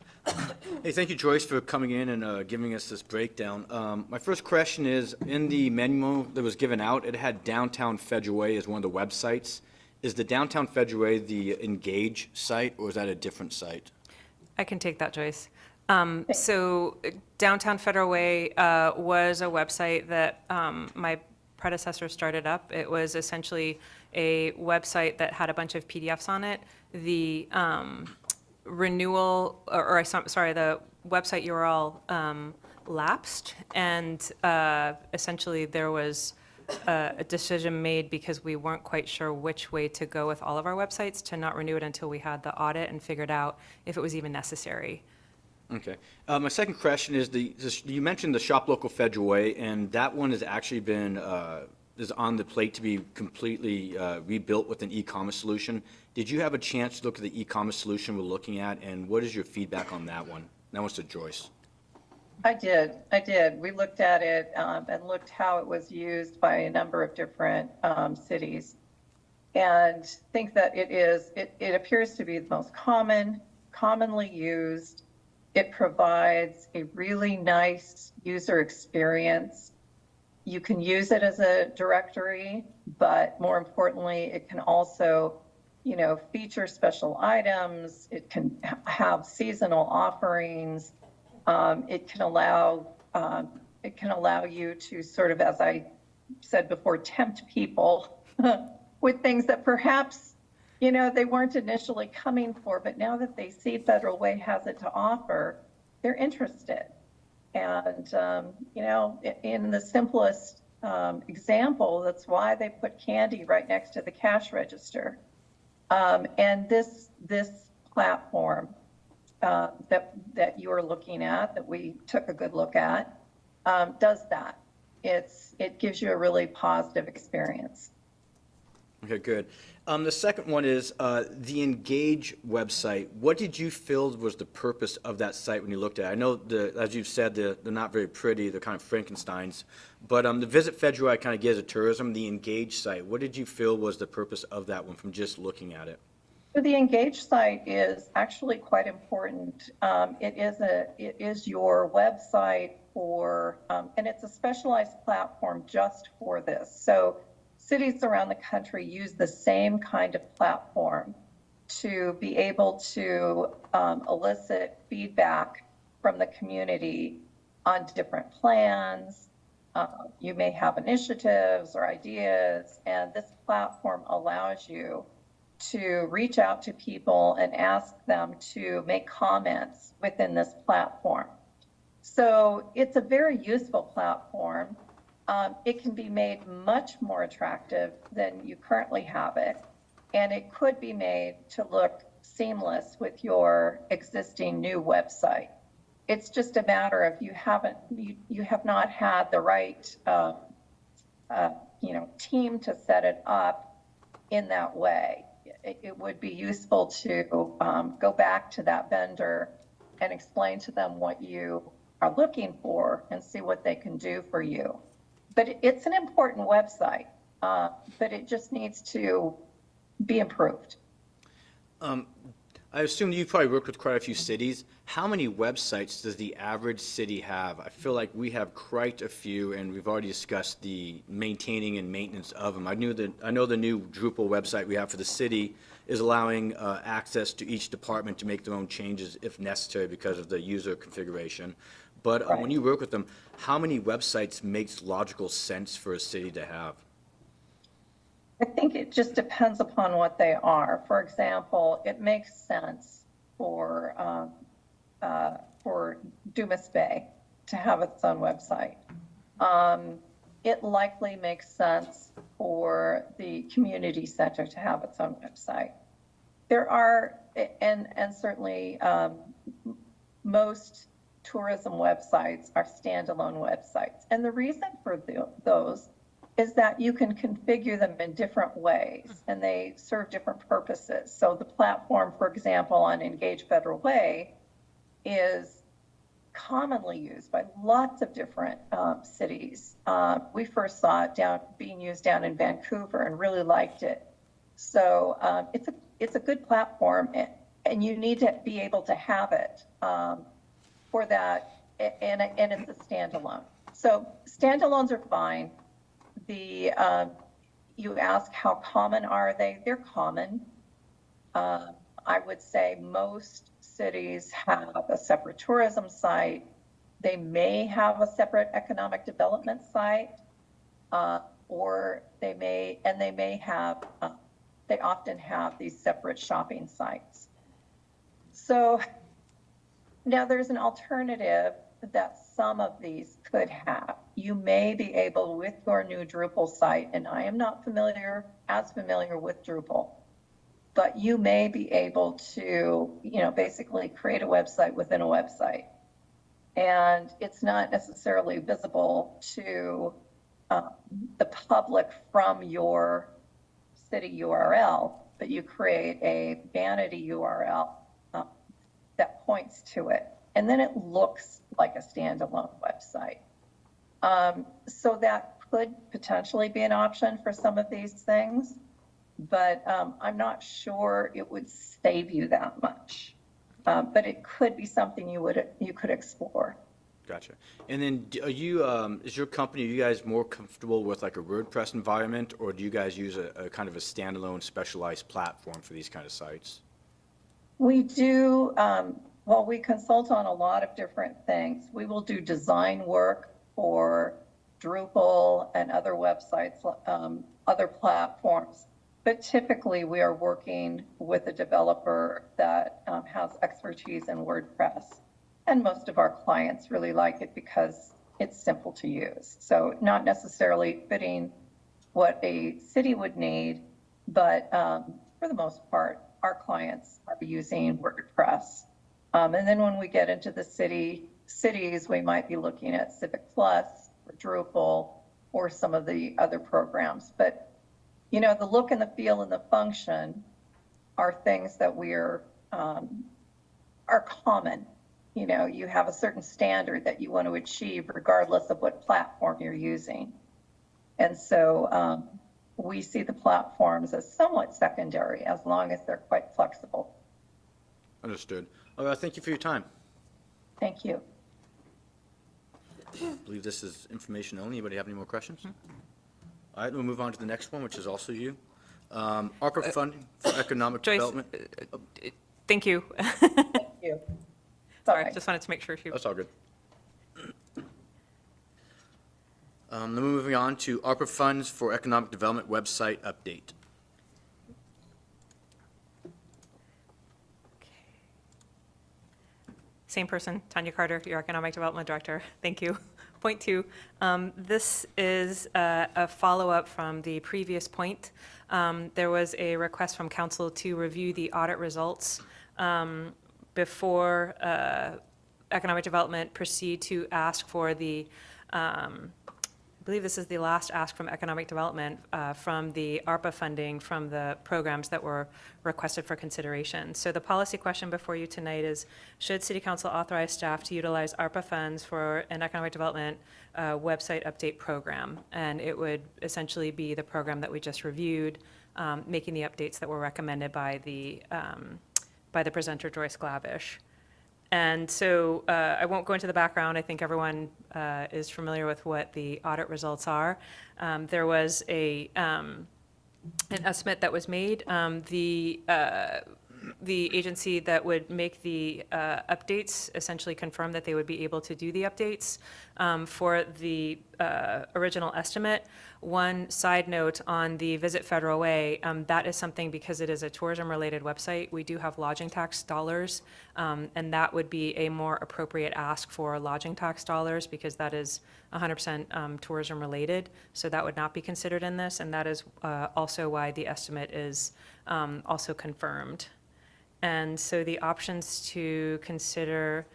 [SPEAKER 1] Hey, thank you, Joyce, for coming in and giving us this breakdown. My first question is, in the memo that was given out, it had Downtown Federal Way as one of the websites. Is the Downtown Federal Way the Engage site, or is that a different site?
[SPEAKER 2] I can take that, Joyce. So Downtown Federal Way was a website that my predecessor started up. It was essentially a website that had a bunch of PDFs on it. The renewal, sorry, the website URL lapsed, and essentially there was a decision made because we weren't quite sure which way to go with all of our websites to not renew it until we had the audit and figured out if it was even necessary.
[SPEAKER 1] Okay. My second question is, you mentioned the Shop Local Federal Way, and that one has actually been, is on the plate to be completely rebuilt with an e-commerce solution. Did you have a chance to look at the e-commerce solution we're looking at, and what is your feedback on that one? That one's to Joyce.
[SPEAKER 9] I did. We looked at it and looked how it was used by a number of different cities, and think that it appears to be the most commonly used. It provides a really nice user experience. You can use it as a directory, but more importantly, it can also, feature special items. It can have seasonal offerings. It can allow you to sort of, as I said before, tempt people with things that perhaps they weren't initially coming for, but now that they see Federal Way has it to offer, they're interested. And, in the simplest example, that's why they put candy right next to the cash register. And this platform that you're looking at, that we took a good look at, does that. It gives you a really positive experience.
[SPEAKER 1] Okay, good. The second one is the Engage website. What did you feel was the purpose of that site when you looked at it? I know, as you've said, they're not very pretty. They're kind of Frankensteins. But the Visit Federal, I kind of get as a tourism. The Engage site, what did you feel was the purpose of that one from just looking at it?
[SPEAKER 9] So the Engage site is actually quite important. It is your website for, and it's a specialized platform just for this. So cities around the country use the same kind of platform to be able to elicit feedback from the community on different plans. You may have initiatives or ideas, and this platform allows you to reach out to people and ask them to make comments within this platform. So it's a very useful platform. It can be made much more attractive than you currently have it, and it could be made to look seamless with your existing new website. It's just a matter of you have not had the right team to set it up in that way. It would be useful to go back to that vendor and explain to them what you are looking for and see what they can do for you. But it's an important website, but it just needs to be improved.
[SPEAKER 1] I assume you've probably worked with quite a few cities. How many websites does the average city have? I feel like we have quite a few, and we've already discussed the maintaining and maintenance of them. I know the new Drupal website we have for the city is allowing access to each department to make their own changes if necessary because of the user configuration. But
[SPEAKER 9] Right.
[SPEAKER 1] when you work with them, how many websites makes logical sense for a city to have?
[SPEAKER 9] I think it just depends upon what they are. For example, it makes sense for Dumas Bay to have its own website. It likely makes sense for the community center to have its own website. There are, and certainly most tourism websites are standalone websites. And the reason for those is that you can configure them in different ways and they serve different purposes. So the platform, for example, on Engage Federal Way is commonly used by lots of different cities. We first saw it being used down in Vancouver and really liked it. So it's a good platform, and you need to be able to have it for that, and it's a standalone. So standalones are fine. You ask how common are they? They're common. I would say most cities have a separate tourism site. They may have a separate economic development site, or they often have these separate shopping sites. So now there's an alternative that some of these could have. You may be able, with your new Drupal site, and I am not as familiar with Drupal, but you may be able to, basically create a website within a website. And it's not necessarily visible to the public from your city URL, but you create a vanity URL that points to it. And then it looks like a standalone website. So that could potentially be an option for some of these things, but I'm not sure it would save you that much. But it could be something you could explore.
[SPEAKER 1] Gotcha. And then are you, is your company, are you guys more comfortable with like a WordPress environment, or do you guys use a kind of a standalone specialized platform for these kind of sites?
[SPEAKER 9] We do, we consult on a lot of different things. We will do design work for Drupal and other websites, other platforms. But typically, we are working with a developer that has expertise in WordPress. And most of our clients really like it because it's simple to use. So not necessarily fitting what a city would need, but for the most part, our clients are using WordPress. And then when we get into the cities, we might be looking at Civic Plus or Drupal or some of the other programs. But the look and the feel and the function are things that are common. You have a certain standard that you want to achieve regardless of what platform you're using. And so we see the platforms as somewhat secondary as long as they're quite flexible.
[SPEAKER 1] Understood. All right, thank you for your time.
[SPEAKER 9] Thank you.
[SPEAKER 1] I believe this is information only. Anybody have any more questions? All right, we'll move on to the next one, which is also you. ARPA funding for economic
[SPEAKER 2] Joyce,
[SPEAKER 1] development.
[SPEAKER 2] Thank you.
[SPEAKER 9] Thank you. Sorry.
[SPEAKER 2] Just wanted to make sure she.
[SPEAKER 1] That's all good. Then we're moving on to ARPA funds for economic development website update.
[SPEAKER 2] Same person, Tanya Carter, your Economic Development Director. Thank you. Point 2, this is a follow-up from the previous point. There was a request from council to review the audit results before economic development proceed to ask for the, I believe this is the last ask from economic development from the ARPA funding from the programs that were requested for consideration. So the policy question before you tonight is, should City Council authorize staff to utilize ARPA funds for an economic development website update program? And it would essentially be the program that we just reviewed, making the updates that were recommended by the presenter, Joyce Glavish. And so I won't go into the background. I think everyone is familiar with what the audit results are. There was an estimate that was made. The agency that would make the updates essentially confirmed that they would be able to do the updates for the original estimate. One side note on the Visit Federal Way, that is something, because it is a tourism-related website, we do have lodging tax dollars, and that would be a more appropriate ask for lodging tax dollars, because that is 100% tourism-related, so that would not be considered in this, and that is also why the estimate is also confirmed. And so the options to consider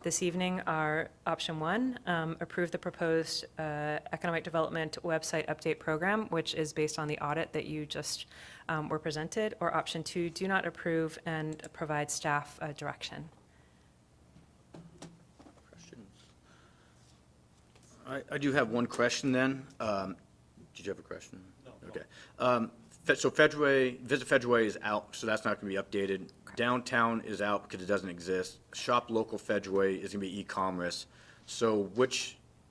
[SPEAKER 2] this evening are option 1, approve the proposed economic development website update program, which is based on the audit that you just were presented, or option 2, do not approve and provide staff direction.
[SPEAKER 1] I do have one question then. Did you have a question? No. Okay. So Fedway, Visit Fedway is out, so that's not going to be updated. Downtown is out because it doesn't exist. Shop Local Fedway is going to be e-commerce. So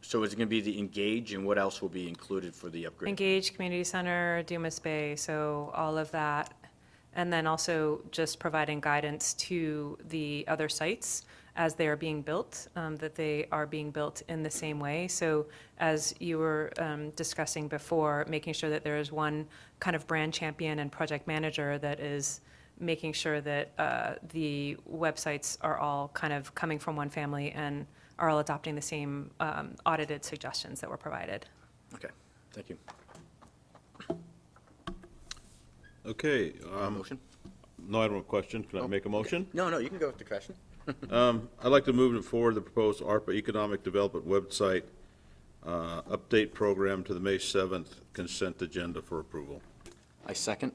[SPEAKER 1] so is it going to be the Engage, and what else will be included for the upgrade?
[SPEAKER 2] Engage, Community Center, Dumas Bay, so all of that. And then also just providing guidance to the other sites as they are being built, that they are being built in the same way. So as you were discussing before, making sure that there is one kind of brand champion and project manager that is making sure that the websites are all kind of coming from one family and are all adopting the same audited suggestions that were provided.
[SPEAKER 1] Okay, thank you.
[SPEAKER 4] Okay.
[SPEAKER 1] Motion?
[SPEAKER 4] No, I don't have a question. Can I make a motion?
[SPEAKER 1] No, you can go with the question.
[SPEAKER 4] I'd like to move it forward, the proposed ARPA Economic Development Website update program to the May 7th consent agenda for approval.
[SPEAKER 1] I second.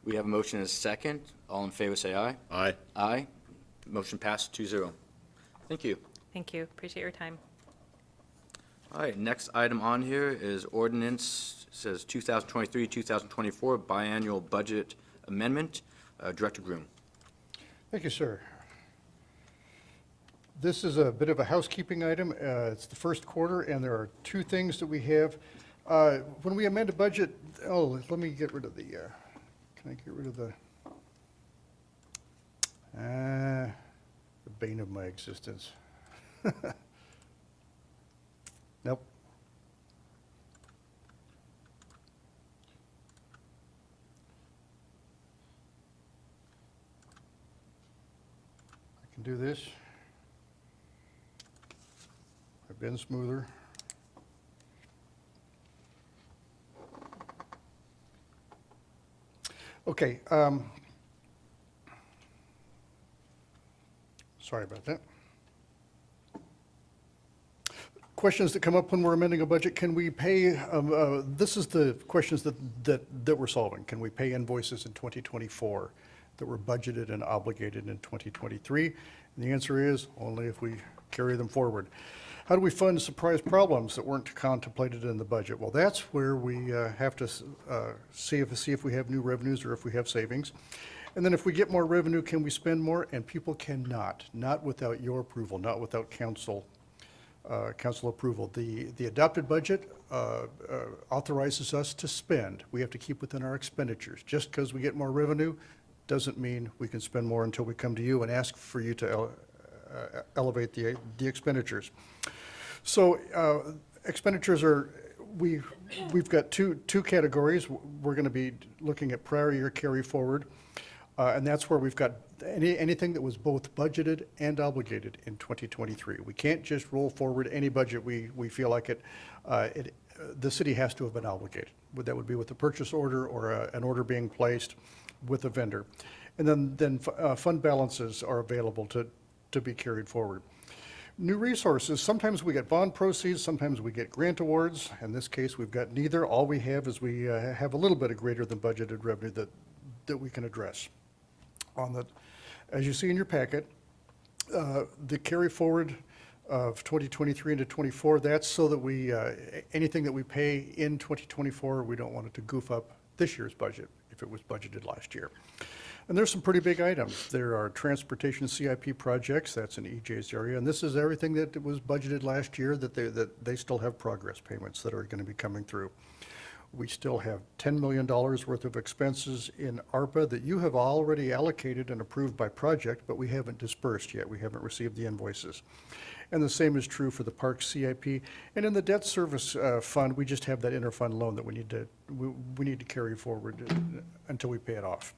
[SPEAKER 1] We have a motion and a second. All in favor, say aye.
[SPEAKER 4] Aye.
[SPEAKER 1] Aye. Motion passed 2-0. Thank you.
[SPEAKER 2] Thank you, appreciate your time.
[SPEAKER 1] All right, next item on here is ordinance, says 2023, 2024 biannual budget amendment. Director Groom.
[SPEAKER 10] Thank you, sir. This is a bit of a housekeeping item. It's the first quarter, and there are two things that we have. When we amend a budget, let me get rid of the, can I get rid of the bane of my existence? Nope. I can do this. I've been smoother. Okay. Sorry about that. Questions that come up when we're amending a budget, can we pay, this is the questions that we're solving. Can we pay invoices in 2024 that were budgeted and obligated in 2023? And the answer is only if we carry them forward. How do we fund surprise problems that weren't contemplated in the budget? Well, that's where we have to see if we have new revenues or if we have savings. And then if we get more revenue, can we spend more? And people cannot, not without your approval, not without council approval. The adopted budget authorizes us to spend. We have to keep within our expenditures. Just because we get more revenue doesn't mean we can spend more until we come to you and ask for you to elevate the expenditures. So expenditures are, we've got two categories. We're going to be looking at prior year carry forward, and that's where we've got anything that was both budgeted and obligated in 2023. We can't just roll forward any budget we feel like it. The city has to have been obligated. That would be with a purchase order or an order being placed with a vendor. And then fund balances are available to be carried forward. New resources, sometimes we get bond proceeds, sometimes we get grant awards. In this case, we've got neither. All we have is we have a little bit of greater than budgeted revenue that we can address. As you see in your packet, the carry forward of 2023 into 24, that's so that we, anything that we pay in 2024, we don't want it to goof up this year's budget if it was budgeted last year. And there's some pretty big items. There are transportation CIP projects, that's in EJ's area, and this is everything that was budgeted last year that they still have progress payments that are going to be coming through. We still have $10 million worth of expenses in ARPA that you have already allocated and approved by project, but we haven't dispersed yet. We haven't received the invoices. And the same is true for the park CIP. And in the debt service fund, we just have that interfund loan that we need to carry forward until we pay it off.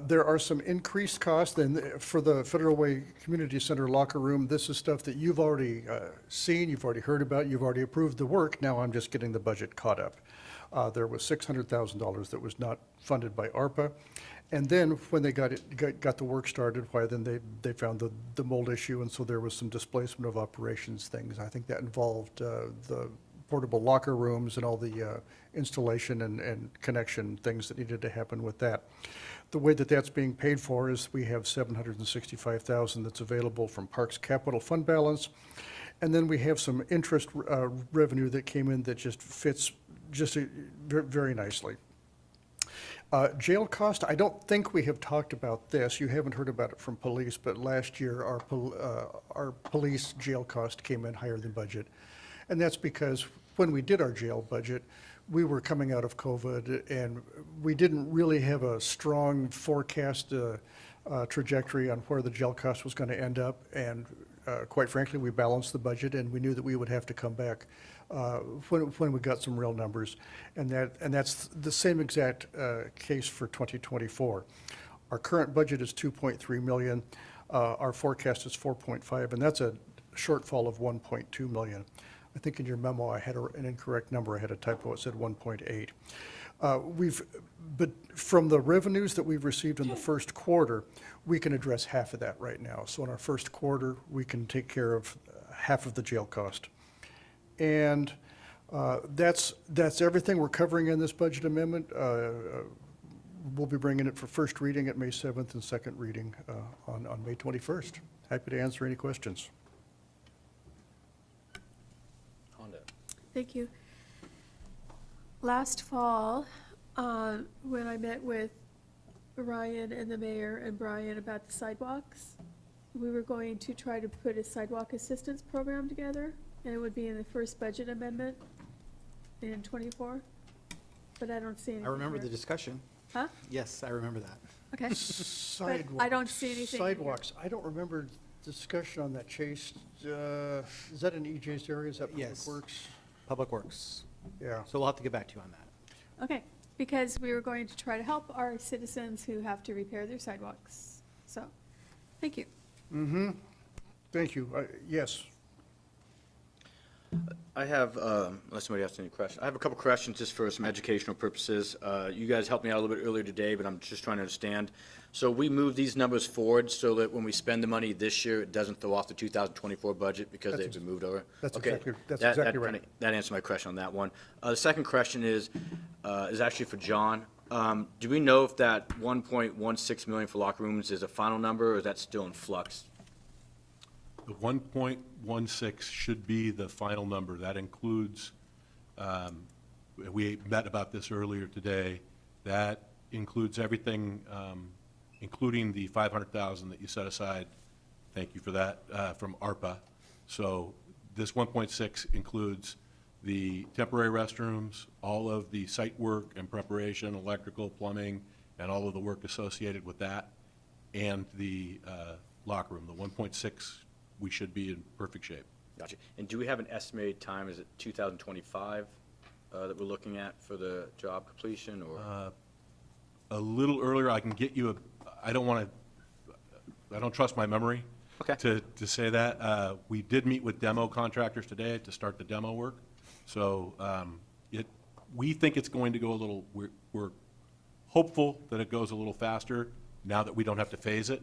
[SPEAKER 10] There are some increased costs, and for the Federal Way Community Center locker room, this is stuff that you've already seen, you've already heard about, you've already approved the work. Now I'm just getting the budget caught up. There was $600,000 that was not funded by ARPA. And then when they got the work started, then they found the mold issue, and so there was some displacement of operations things. I think that involved the portable locker rooms and all the installation and connection things that needed to happen with that. The way that that's being paid for is we have $765,000 that's available from Parks Capital Fund Balance, And then we have some interest revenue that came in that just fits just very nicely. Jail cost, I don't think we have talked about this. You haven't heard about it from police, but last year our police jail cost came in higher than budget. And that's because when we did our jail budget, we were coming out of COVID and we didn't really have a strong forecast trajectory on where the jail cost was going to end up. And quite frankly, we balanced the budget and we knew that we would have to come back when we got some real numbers. And that's the same exact case for 2024. Our current budget is 2.3 million. Our forecast is 4.5, and that's a shortfall of 1.2 million. I think in your memo, I had an incorrect number. I had a typo. It said 1.8. But from the revenues that we've received in the first quarter, we can address half of that right now. So in our first quarter, we can take care of half of the jail cost. And that's everything we're covering in this budget amendment. We'll be bringing it for first reading at May 7th and second reading on May 21st. Happy to answer any questions.
[SPEAKER 1] Honda.
[SPEAKER 8] Thank you. Last fall, when I met with Ryan and the mayor and Brian about the sidewalks, we were going to try to put a sidewalk assistance program together, and it would be in the first budget amendment in '24, but I don't see anything
[SPEAKER 5] I remember
[SPEAKER 8] here.
[SPEAKER 5] the discussion.
[SPEAKER 8] Huh?
[SPEAKER 5] Yes, I remember that.
[SPEAKER 8] Okay.
[SPEAKER 10] Sidewalks.
[SPEAKER 8] I don't see anything in here.
[SPEAKER 10] Sidewalks. I don't remember discussion on that, Chase. Is that in EJ's area? Is that Public
[SPEAKER 5] Yes.
[SPEAKER 10] Works?
[SPEAKER 5] Public Works.
[SPEAKER 10] Yeah.
[SPEAKER 5] So we'll have to get back to you on that.
[SPEAKER 8] Okay, because we were going to try to help our citizens who have to repair their sidewalks. So, thank you.
[SPEAKER 10] Thank you. Yes.
[SPEAKER 1] I have, unless somebody has any questions, I have a couple questions just for some educational purposes. You guys helped me out a little bit earlier today, but I'm just trying to understand. So we move these numbers forward so that when we spend the money this year, it doesn't throw off the 2024 budget because they've been moved over?
[SPEAKER 10] That's
[SPEAKER 1] Okay.
[SPEAKER 10] exactly right.
[SPEAKER 1] kinda- That answers my question on that one. The second question is actually for John. Do we know if that 1.16 million for locker rooms is a final number, or is that still in flux?
[SPEAKER 11] The 1.16 should be the final number. That includes, we met about this earlier today, that includes everything, including the 500,000 that you set aside, thank you for that, from ARPA. So this 1.6 includes the temporary restrooms, all of the site work and preparation, electrical, plumbing, and all of the work associated with that, and the locker room. The 1.6, we should be in perfect shape.
[SPEAKER 1] Gotcha. And do we have an estimated time? Is it 2025 that we're looking at for the job completion, or?
[SPEAKER 11] A little earlier, I can get you I don't trust my memory.
[SPEAKER 1] Okay.
[SPEAKER 11] To say that. We did meet with demo contractors today to start the demo work. So we think it's going to go a little, we're hopeful that it goes a little faster now that we don't have to phase it,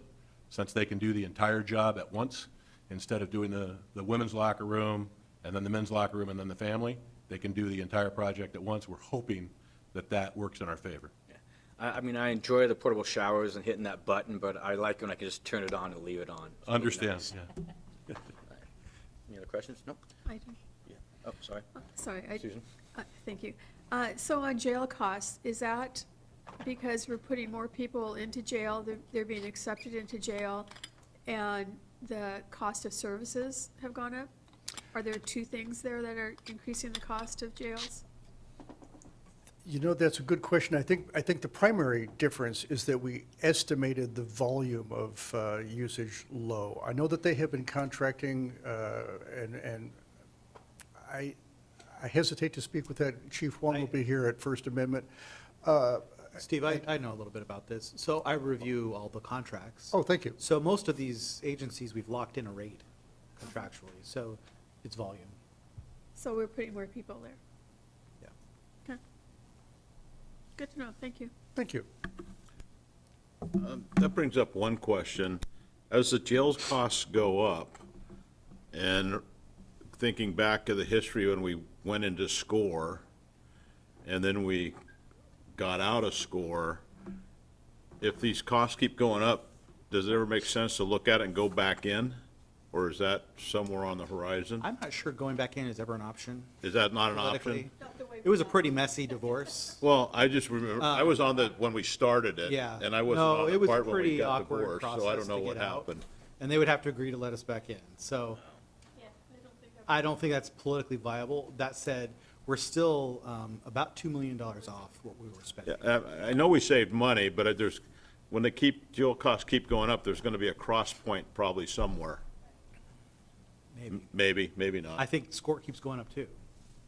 [SPEAKER 11] since they can do the entire job at once. Instead of doing the women's locker room, and then the men's locker room, and then the family, they can do the entire project at once. We're hoping that that works in our favor.
[SPEAKER 1] I mean, I enjoy the portable showers and hitting that button, but I like when I can just turn it on and leave it on. It's really
[SPEAKER 11] Understand,
[SPEAKER 1] nice.
[SPEAKER 11] yeah.
[SPEAKER 1] Any other questions? Nope.
[SPEAKER 8] I do.
[SPEAKER 1] Yeah. Oh, sorry.
[SPEAKER 8] Sorry.
[SPEAKER 1] Susan?
[SPEAKER 8] Thank you. So on jail costs, is that because we're putting more people into jail, they're being accepted into jail, and the cost of services have gone up? Are there two things there that are increasing the cost of jails?
[SPEAKER 10] You know, that's a good question. I think the primary difference is that we estimated the volume of usage low. I know that they have been contracting, and I hesitate to speak with that. Chief Wong will be here at First Amendment.
[SPEAKER 5] Steve, I know a little bit about this. So I review all the contracts.
[SPEAKER 10] Oh, thank you.
[SPEAKER 5] So most of these agencies, we've locked in a rate contractually, so it's volume.
[SPEAKER 8] So we're putting more people there.
[SPEAKER 5] Yeah.
[SPEAKER 8] Okay. Good to know. Thank you.
[SPEAKER 10] Thank you.
[SPEAKER 4] That brings up one question. As the jail's costs go up, and thinking back to the history when we went into SCORE, and then we got out of SCORE, if these costs keep going up, does it ever make sense to look at it and go back in Or is that somewhere on the horizon?
[SPEAKER 5] I'm not sure going back in is ever an option
[SPEAKER 4] Is that not an option?
[SPEAKER 5] politically. It was a pretty messy divorce.
[SPEAKER 4] Well, I just remember, I was on the, when we started it.
[SPEAKER 5] Yeah.
[SPEAKER 4] And I wasn't
[SPEAKER 5] No,
[SPEAKER 4] on
[SPEAKER 5] it
[SPEAKER 4] the
[SPEAKER 5] was a
[SPEAKER 4] part when we
[SPEAKER 5] pretty
[SPEAKER 4] got
[SPEAKER 5] awkward
[SPEAKER 4] divorced, so I
[SPEAKER 5] process
[SPEAKER 4] don't know
[SPEAKER 5] to
[SPEAKER 4] what
[SPEAKER 5] get out.
[SPEAKER 4] happened.
[SPEAKER 5] And they would have to agree to let us back in. So I don't think that's politically viable. That said, we're still about $2 million off what we were spending.
[SPEAKER 4] Yeah, I know we saved money, but there's, when the fuel costs keep going up, there's gonna be a cross point probably somewhere.
[SPEAKER 5] Maybe.
[SPEAKER 4] Maybe not.
[SPEAKER 5] I think SCORE keeps going up too.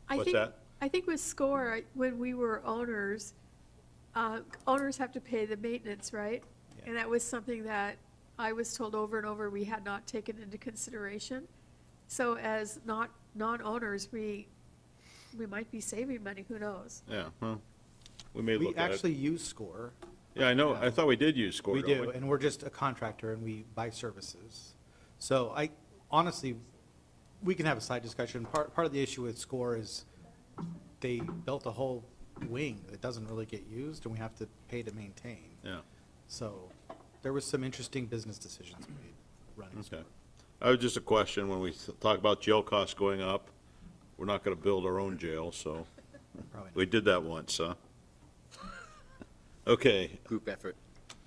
[SPEAKER 8] I
[SPEAKER 4] What's
[SPEAKER 8] think-
[SPEAKER 4] that?
[SPEAKER 8] I think with SCORE, when we were owners, owners have to pay the maintenance, right?
[SPEAKER 5] Yeah.
[SPEAKER 8] And that was something that I was told over and over we had not taken into consideration. So as non-owners, we might be saving money, who knows?
[SPEAKER 4] Yeah, well, we may
[SPEAKER 5] We
[SPEAKER 4] look at it.
[SPEAKER 5] actually use SCORE.
[SPEAKER 4] Yeah, I know, I thought we did use SCORE,
[SPEAKER 5] We
[SPEAKER 4] don't
[SPEAKER 5] do, and we're just a contractor and we buy services. So I, honestly, we can have a side discussion. Part of the issue with SCORE is they built a whole wing that doesn't really get used and we have to pay to maintain.
[SPEAKER 4] Yeah,
[SPEAKER 5] So there was some interesting business decisions made running SCORE.
[SPEAKER 4] okay. I was just a question, when we talk about jail costs going up, we're not gonna build our own jail, so,
[SPEAKER 5] Probably not.
[SPEAKER 4] we did that once, huh? Okay,
[SPEAKER 1] Group effort.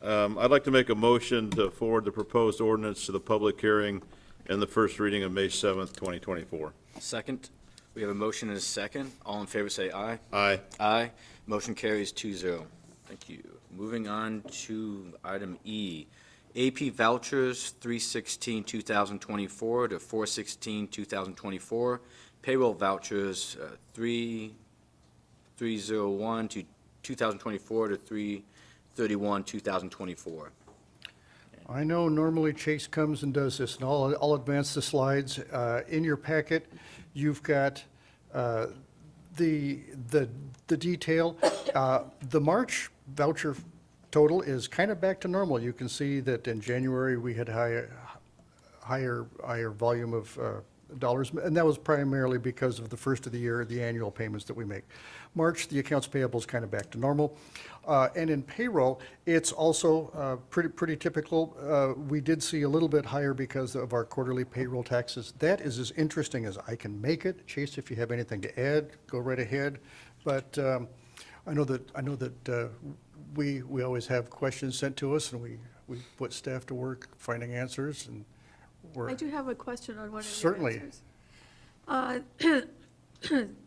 [SPEAKER 4] I'd like to make a motion to forward the proposed ordinance to the public hearing and the first reading of May 7th, 2024.
[SPEAKER 1] Second, we have a motion and a second. All in favor, say aye.
[SPEAKER 4] Aye.
[SPEAKER 1] Aye. Motion carries 2-0. Thank you. Moving on to item E. AP vouchers, 3/16/2024 to 4/16/2024. Payroll vouchers, 3/301 to 2024 to 3/31/2024.
[SPEAKER 10] I know normally Chase comes and does this, and I'll advance the slides. In your packet, you've got the detail. The March voucher total is kind of back to normal. You can see that in January, we had higher volume of dollars, and that was primarily because of the first of the year, the annual payments that we make. March, the accounts payable is kind of back to normal. And in payroll, it's also pretty typical. We did see a little bit higher because of our quarterly payroll taxes. That is as interesting as I can make it. Chase, if you have anything to add, go right ahead. But I know that we always have questions sent to us, and we put staff to work finding answers, and we're.
[SPEAKER 8] I do have a question on one of your
[SPEAKER 10] Certainly.
[SPEAKER 8] answers.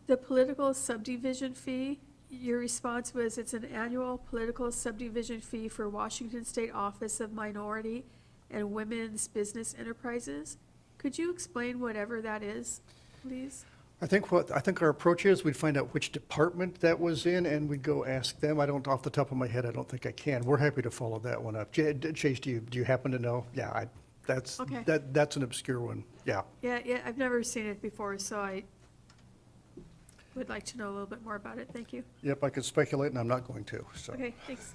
[SPEAKER 8] The political subdivision fee, your response was it's an annual political subdivision fee for Washington State Office of Minority and Women's Business Enterprises. Could you explain whatever that is, please?
[SPEAKER 10] I think our approach is, we'd find out which department that was in, and we'd go ask them. I don't, off the top of my head, I don't think I can. We're happy to follow that one up. Chase, do you happen to know? Yeah, that's
[SPEAKER 8] Okay.
[SPEAKER 10] an obscure one, yeah.
[SPEAKER 8] Yeah, I've never seen it before, so I would like to know a little bit more about it. Thank you.
[SPEAKER 10] Yep, I could speculate, and I'm not going to, so,
[SPEAKER 8] Okay, thanks.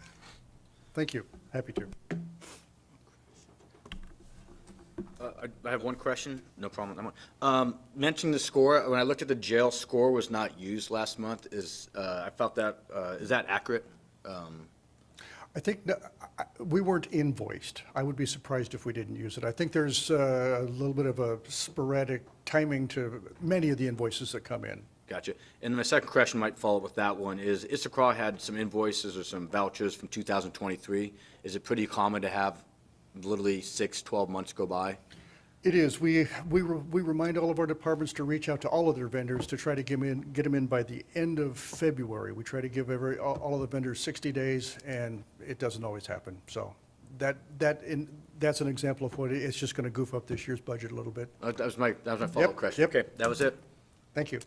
[SPEAKER 10] thank you, happy to.
[SPEAKER 1] I have one question, no problem with that one. Mentioning the score, when I looked at the jail, score was not used last month. I felt that, is that accurate?
[SPEAKER 10] I think we weren't invoiced. I would be surprised if we didn't use it. I think there's a little bit of a sporadic timing to many of the invoices that come in.
[SPEAKER 1] Gotcha. And my second question might follow with that one is, Issaquah had some invoices or some vouchers from 2023. Is it pretty common to have literally 6, 12 months go by?
[SPEAKER 10] It is. We remind all of our departments to reach out to all of their vendors to try to get them in by the end of February. We try to give all of the vendors 60 days, and it doesn't always happen. So that's an example of what it's just going to goof up this year's budget a little bit.
[SPEAKER 1] That was my follow-up question.
[SPEAKER 10] yep.
[SPEAKER 1] Okay, that was it.
[SPEAKER 10] Thank you.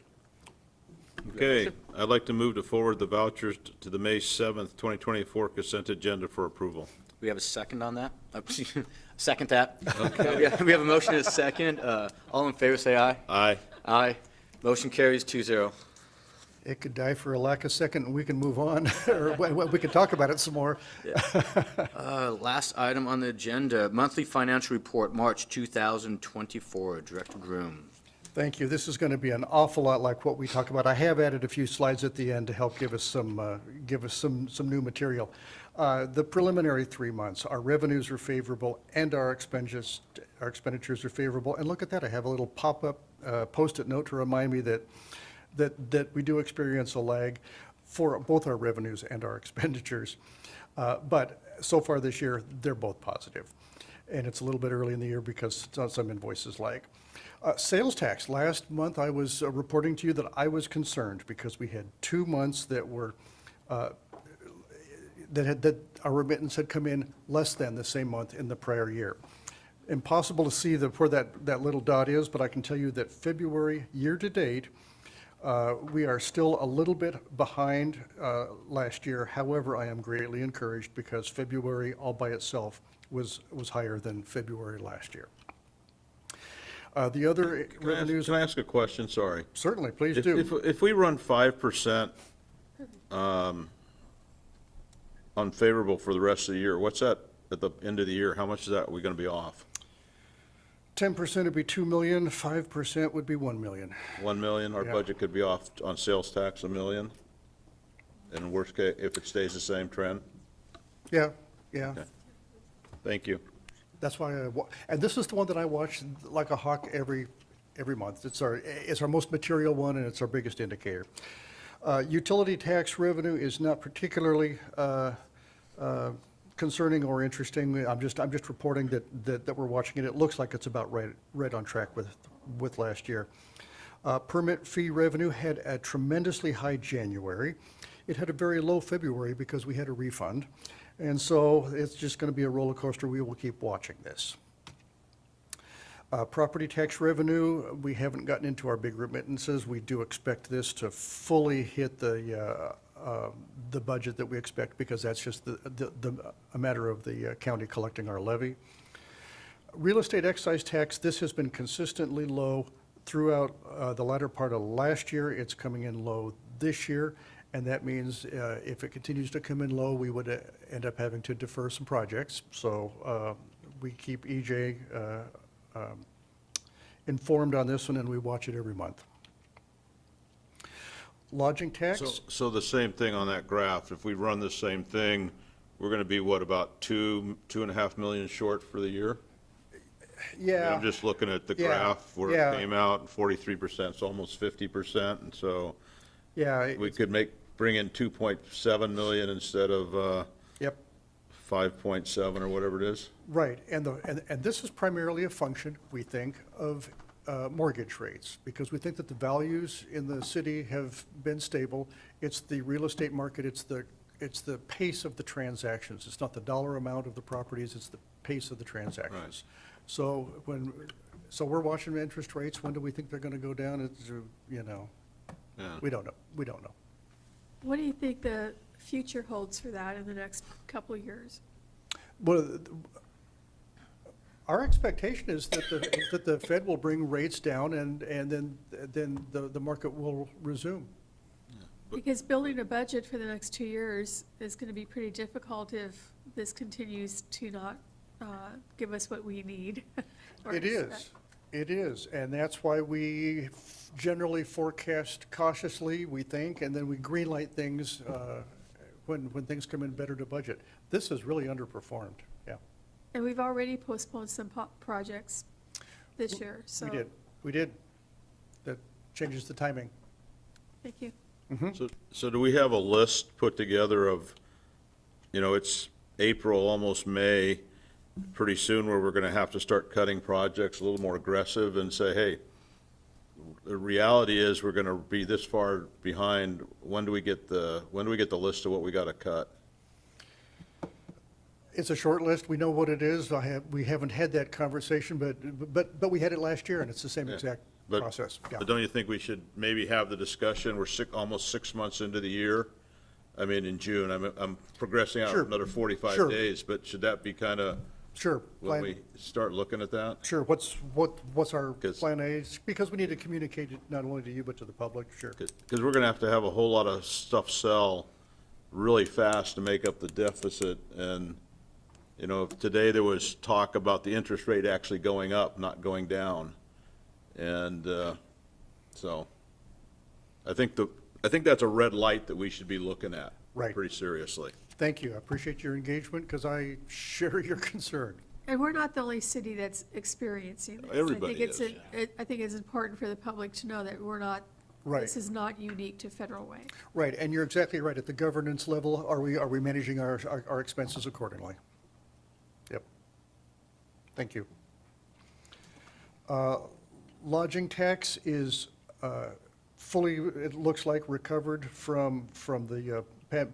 [SPEAKER 4] Okay, I'd like to move to forward the vouchers to the May 7th, 2024 consent agenda for approval.
[SPEAKER 1] We have a second on that? Second that. Okay. We have a motion and a second. All in favor, say aye.
[SPEAKER 4] Aye.
[SPEAKER 1] Aye. Motion carries 2-0.
[SPEAKER 10] It could die for a lack of second, and we can move on, or we can talk about it some more.
[SPEAKER 1] Last item on the agenda, monthly financial report, March 2024. Director Groom.
[SPEAKER 10] Thank you. This is going to be an awful lot like what we talked about. I have added a few slides at the end to help give us some new material. The preliminary 3 months, our revenues are favorable and our expenditures are favorable. And look at that, I have a little pop-up Post-it note to remind me that we do experience a lag for both our revenues and our expenditures. But so far this year, they're both positive. And it's a little bit early in the year because some invoices lag. Sales tax, last month I was reporting to you that I was concerned because we had 2 months that were, that our remittance had come in less than the same month in the prior year. Impossible to see where that little dot is, but I can tell you that February, year-to-date, we are still a little bit behind last year. However, I am greatly encouraged because February all by itself was higher than February last year. The other revenues.
[SPEAKER 4] Can I ask a question? Sorry.
[SPEAKER 10] Certainly, please do.
[SPEAKER 4] If we run 5% unfavorable for the rest of the year, what's that at the end of the year? How much is that we going to be off?
[SPEAKER 10] 10% would be 2 million, 5% would be 1 million.
[SPEAKER 4] 1 million? Our
[SPEAKER 10] Yeah.
[SPEAKER 4] budget could be off on sales tax $1 million? In worst case, if it stays the same trend?
[SPEAKER 10] Yeah.
[SPEAKER 4] Okay. Thank you.
[SPEAKER 10] That's why and this is the one that I watch like a hawk every month. It's our most material one, and it's our biggest indicator. Utility tax revenue is not particularly concerning or interesting. I'm just reporting that we're watching it. It looks like it's about right on track with last year. Permit fee revenue had a tremendously high January. It had a very low February because we had a refund. And so it's just going to be a roller coaster. We will keep watching this. Property tax revenue, we haven't gotten into our big remittances. We do expect this to fully hit the budget that we expect because that's just a matter of the county collecting our levy. Real estate excise tax, this has been consistently low throughout the latter part of last year. It's coming in low this year. And that means if it continues to come in low, we would end up having to defer some projects. So we keep EJ informed on this one, and we watch it every month. Lodging tax?
[SPEAKER 4] So the same thing on that graph. If we run the same thing, we're going to be, what, about 2.5 million short for the year?
[SPEAKER 10] Yeah.
[SPEAKER 4] I'm just looking at the
[SPEAKER 10] Yeah.
[SPEAKER 4] graph where
[SPEAKER 10] Yeah.
[SPEAKER 4] it came out, 43%, it's almost 50%. And so
[SPEAKER 10] Yeah.
[SPEAKER 4] we could bring in 2.7 million instead of
[SPEAKER 10] Yep.
[SPEAKER 4] 5.7 or whatever it is.
[SPEAKER 10] Right, and this is primarily a function, we think, of mortgage rates, because we think that the values in the city have been stable. It's the real estate market, it's the pace of the transactions. It's not the dollar amount of the properties, it's the pace of the transactions. So we're watching interest rates. When do we think they're going to go down? It's,
[SPEAKER 4] Yeah.
[SPEAKER 10] we don't know. We don't know.
[SPEAKER 8] What do you think the future holds for that in the next couple of years?
[SPEAKER 10] Well, our expectation is that the Fed will bring rates down and then the market will resume.
[SPEAKER 8] Because building a budget for the next 2 years is going to be pretty difficult if this continues to not give us what we need. or
[SPEAKER 10] It
[SPEAKER 8] expect.
[SPEAKER 10] is. It is. And that's why we generally forecast cautiously, we think, and then we greenlight things when things come in better to budget. This has really underperformed, yeah.
[SPEAKER 8] And we've already postponed some projects this year, so.
[SPEAKER 10] We did. That changes the timing.
[SPEAKER 8] Thank you.
[SPEAKER 4] So do we have a list put together of, it's April, almost May, pretty soon where we're going to have to start cutting projects a little more aggressive and say, hey, the reality is we're going to be this far behind. When do we get the list of what we got to cut?
[SPEAKER 10] It's a short list. We know what it is. We haven't had that conversation, but we had it last year, and it's the same exact
[SPEAKER 4] But-
[SPEAKER 10] process. Yeah.
[SPEAKER 4] But don't you think we should maybe have the discussion? We're almost 6 months into the year. I mean, in June, I'm progressing out
[SPEAKER 10] Sure.
[SPEAKER 4] another 45
[SPEAKER 10] Sure.
[SPEAKER 4] days, but should that be kind of
[SPEAKER 10] Sure.
[SPEAKER 4] when we start looking at that?
[SPEAKER 10] Sure. What's our
[SPEAKER 4] 'Cause-
[SPEAKER 10] plan A? Because we need to communicate it not only to you, but to the public. Sure.
[SPEAKER 4] Because we're going to have a whole lot of stuff sell really fast to make up the deficit. And, today there was talk about the interest rate actually going up, not going down. And so I think that's a red light that we should be looking at
[SPEAKER 10] Right.
[SPEAKER 4] pretty seriously.
[SPEAKER 10] Thank you. I appreciate your engagement because I share your concern.
[SPEAKER 8] And we're not the only city that's experiencing this.
[SPEAKER 4] Everybody
[SPEAKER 8] I think it's
[SPEAKER 4] is.
[SPEAKER 8] I think it's important for the public to know that we're not,
[SPEAKER 10] Right.
[SPEAKER 8] this is not unique to Federal Way.
[SPEAKER 10] Right, and you're exactly right. At the governance level, are we managing our expenses accordingly? Yep. Thank you. Lodging tax is fully, it looks like, recovered from the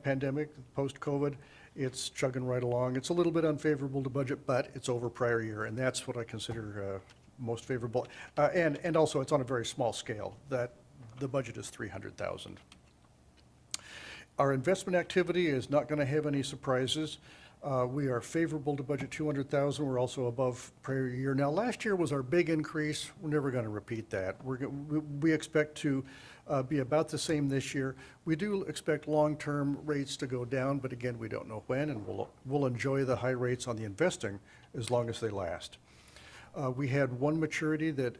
[SPEAKER 10] pandemic, post-COVID. It's chugging right along. It's a little bit unfavorable to budget, but it's over prior year, and that's what I consider most favorable. And also, it's on a very small scale. That the budget is 300,000. Our investment activity is not going to have any surprises. We are favorable to budget 200,000. We're also above prior year. Now, last year was our big increase. We're never going to repeat that. We expect to be about the same this year. We do expect long-term rates to go down, but again, we don't know when, and we'll enjoy the high rates on the investing as long as they last. We had one maturity that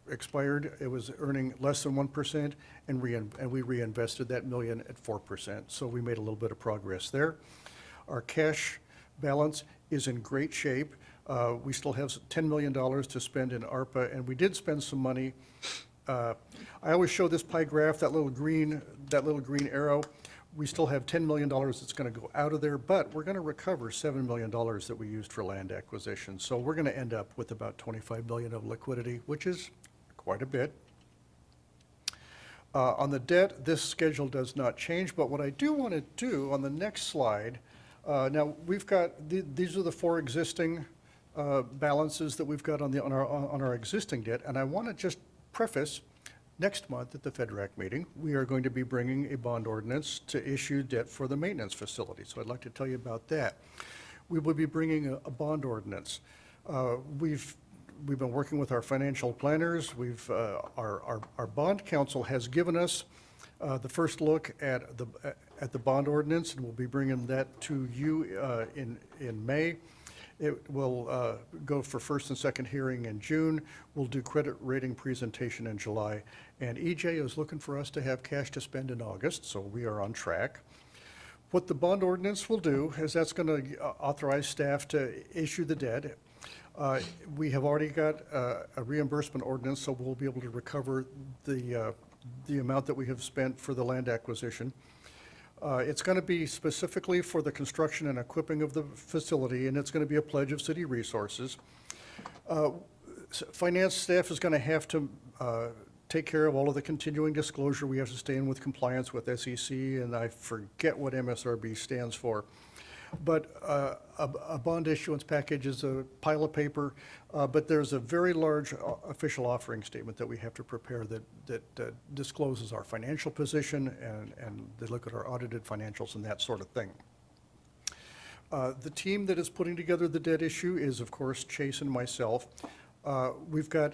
[SPEAKER 10] expired. It was earning less than 1%, and we reinvested that million at 4%. So we made a little bit of progress there. Our cash balance is in great shape. We still have $10 million to spend in ARPA, and we did spend some money. I always show this pie graph, that little green arrow. We still have $10 million that's going to go out of there, but we're going to recover $7 million that we used for land acquisition. So we're going to end up with about $25 million of liquidity, which is quite a bit. On the debt, this schedule does not change, but what I do want to do on the next slide, now we've got, these are the four existing balances that we've got on our existing debt, and I want to just preface, next month at the FedRAC meeting, we are going to be bringing a bond ordinance to issue debt for the maintenance facility. So I'd like to tell you about that. We will be bringing a bond ordinance. We've been working with our financial planners. Our bond counsel has given us the first look at the bond ordinance, and we'll be bringing that to you in May. It will go for first and second hearing in June. We'll do credit rating presentation in July. And EJ is looking for us to have cash to spend in August, so we are on track. What the bond ordinance will do is that's going to authorize staff to issue the debt. We have already got a reimbursement ordinance, so we'll be able to recover the amount that we have spent for the land acquisition. It's going to be specifically for the construction and equipping of the facility, and it's going to be a pledge of city resources. Finance staff is going to have to take care of all of the continuing disclosure. We have to stay in with compliance with SEC, and I forget what MSRB stands for. But a bond issuance package is a pile of paper, but there's a very large official offering statement that we have to prepare that discloses our financial position and they look at our audited financials and that sort of thing. The team that is putting together the debt issue is, of course, Chase and myself. We've got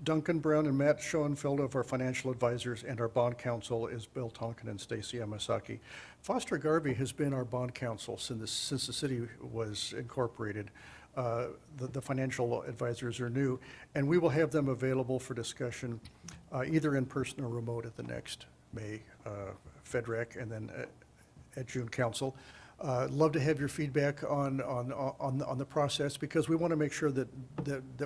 [SPEAKER 10] Duncan Brown and Matt Schoenfeld of our financial advisors, and our bond counsel is Bill Tonkin and Stacy Yamasaki. Foster Garvey has been our bond counsel since the city was incorporated. The financial advisors are new, and we will have them available for discussion either in person or remote at the next May FedRAC and then at June Council. Love to have your feedback on the process, because we want to make sure that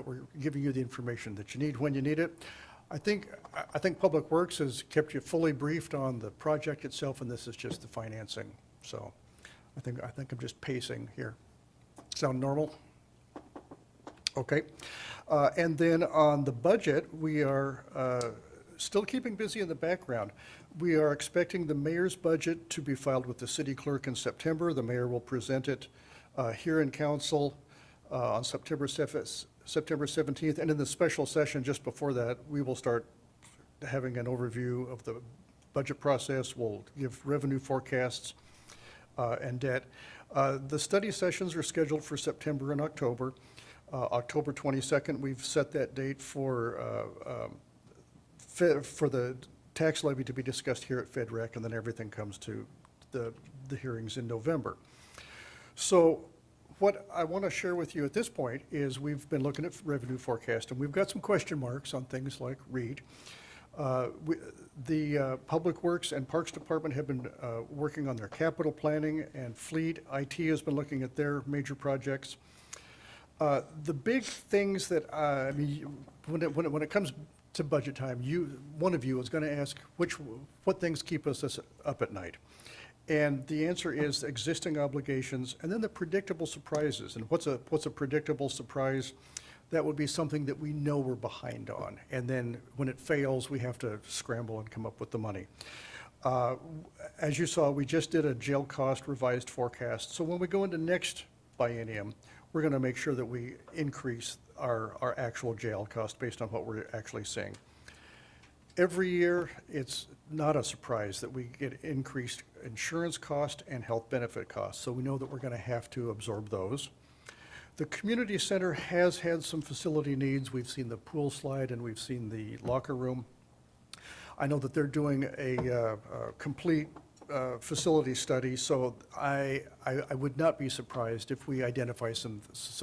[SPEAKER 10] we're giving you the information that you need when you need it. I think Public Works has kept you fully briefed on the project itself, and this is just the financing. So I think I'm just pacing here. Sound normal? Okay. And then on the budget, we are still keeping busy in the background. We are expecting the mayor's budget to be filed with the city clerk in September. The mayor will present it here in council on September 17th. And in the special session just before that, we will start having an overview of the budget process. We'll give revenue forecasts and debt. The study sessions are scheduled for September and October. October 22nd, we've set that date for the tax levy to be discussed here at FedRAC, and then everything comes to the hearings in November. So what I want to share with you at this point is we've been looking at revenue forecast, and we've got some question marks on things like REIT. The Public Works and Parks Department have been working on their capital planning, and Fleet IT has been looking at their major projects. The big things that, I mean, when it comes to budget time, one of you is going to ask what things keep us up at night. And the answer is existing obligations, and then the predictable surprises. And what's a predictable surprise? That would be something that we know we're behind on. And then when it fails, we have to scramble and come up with the money. As you saw, we just did a jail cost revised forecast. So when we go into next biennium, we're going to make sure that we increase our actual jail cost based on what we're actually seeing. Every year, it's not a surprise that we get increased insurance cost and health benefit costs, so we know that we're going to have to absorb those. The community center has had some facility needs. We've seen the pool slide and we've seen the locker room. I know that they're doing a complete facility study, so I would not be surprised if we identify some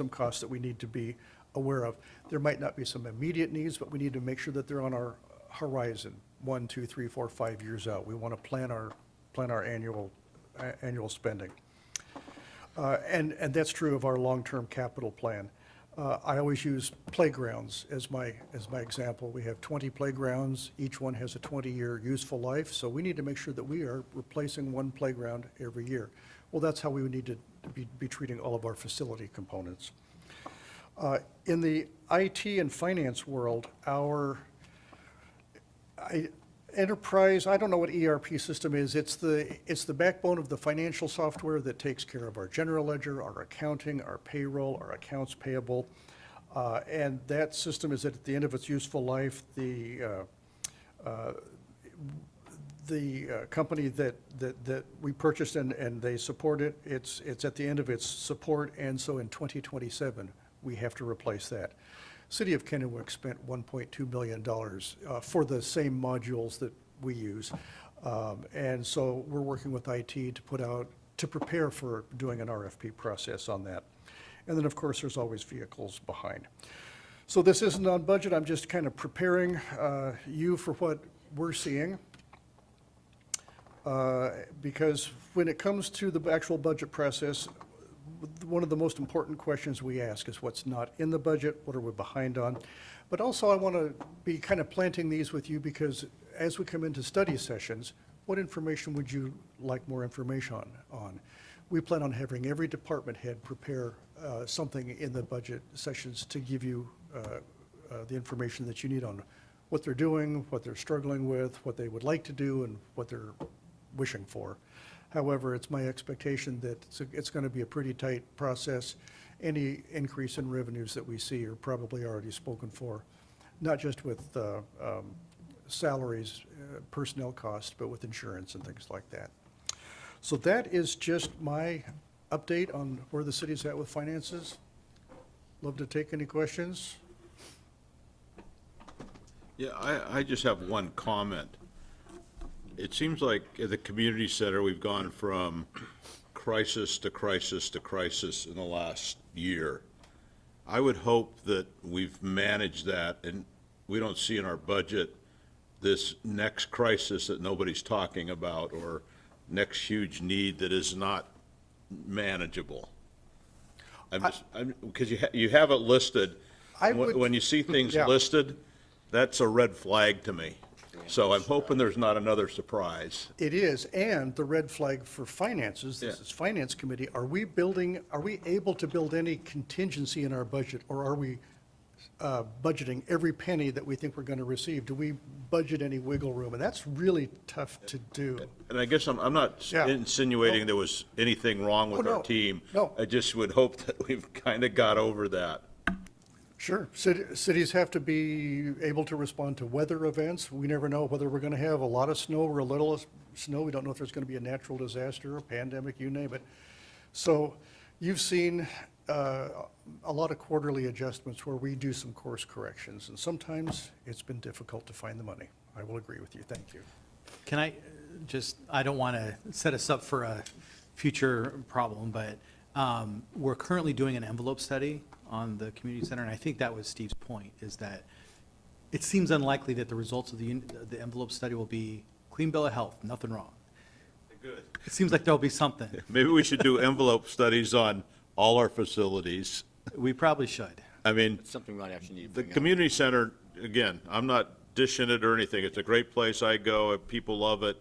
[SPEAKER 10] costs that we need to be aware of. There might not be some immediate needs, but we need to make sure that they're on our horizon, 1, 2, 3, 4, 5 years out. We want to plan our annual spending. And that's true of our long-term capital plan. I always use playgrounds as my example. We have 20 playgrounds. Each one has a 20-year useful life, so we need to make sure that we are replacing one playground every year. Well, that's how we would need to be treating all of our facility components. In the IT and finance world, our enterprise, I don't know what ERP system is. It's the backbone of the financial software that takes care of our general ledger, our accounting, our payroll, our accounts payable. And that system is at the end of its useful life. The company that we purchased and they support it, it's at the end of its support, and so in 2027, we have to replace that. City of Kennewick spent $1.2 million for the same modules that we use. And so we're working with IT to prepare for doing an RFP process on that. And then, of course, there's always vehicles behind. So this isn't on budget. I'm just kind of preparing you for what we're seeing. Because when it comes to the actual budget process, one of the most important questions we ask is what's not in the budget, what are we behind on? But also I want to be kind of planting these with you because as we come into study sessions, what information would you like more information on? We plan on having every department head prepare something in the budget sessions to give you the information that you need on what they're doing, what they're struggling with, what they would like to do, and what they're wishing for. However, it's my expectation that it's going to be a pretty tight process. Any increase in revenues that we see are probably already spoken for, not just with salaries, personnel costs, but with insurance and things like that. So that is just my update on where the city's at with finances. Love to take any questions.
[SPEAKER 4] Yeah, I just have one comment. It seems like at the community center, we've gone from crisis to crisis to crisis in the last year. I would hope that we've managed that and we don't see in our budget this next crisis that nobody's talking about or next huge need that is not manageable. Because you have it listed. When you see things
[SPEAKER 10] Yeah.
[SPEAKER 4] listed, that's a red flag to me. So I'm hoping there's not another surprise.
[SPEAKER 10] It is, and the red flag for finances, this
[SPEAKER 4] Yeah.
[SPEAKER 10] is Finance Committee, are we able to build any contingency in our budget, or are we budgeting every penny that we think we're going to receive? Do we budget any wiggle room? And that's really tough to do.
[SPEAKER 4] And I guess I'm not
[SPEAKER 10] Yeah.
[SPEAKER 4] insinuating there was anything wrong with
[SPEAKER 10] Oh,
[SPEAKER 4] our
[SPEAKER 10] no.
[SPEAKER 4] team.
[SPEAKER 10] No.
[SPEAKER 4] I just would hope that we've kind of got over that.
[SPEAKER 10] Sure. Cities have to be able to respond to weather events. We never know whether we're going to have a lot of snow or a little snow. We don't know if there's going to be a natural disaster, a pandemic, you name it. So you've seen a lot of quarterly adjustments where we do some course corrections, and sometimes it's been difficult to find the money. I will agree with you. Thank you.
[SPEAKER 5] Can I just, I don't want to set us up for a future problem, but We're currently doing an envelope study on the community center, and I think that was Steve's point, is that it seems unlikely that the results of the envelope study will be clean bill of health, nothing wrong.
[SPEAKER 4] Good.
[SPEAKER 5] It seems like there'll be something.
[SPEAKER 4] Maybe we should do envelope studies on all our facilities.
[SPEAKER 5] We probably should.
[SPEAKER 4] I mean,
[SPEAKER 1] It's something we might actually need to
[SPEAKER 4] the
[SPEAKER 1] bring up.
[SPEAKER 4] community center, again, I'm not dishing it or anything. It's a great place. I go, people love it,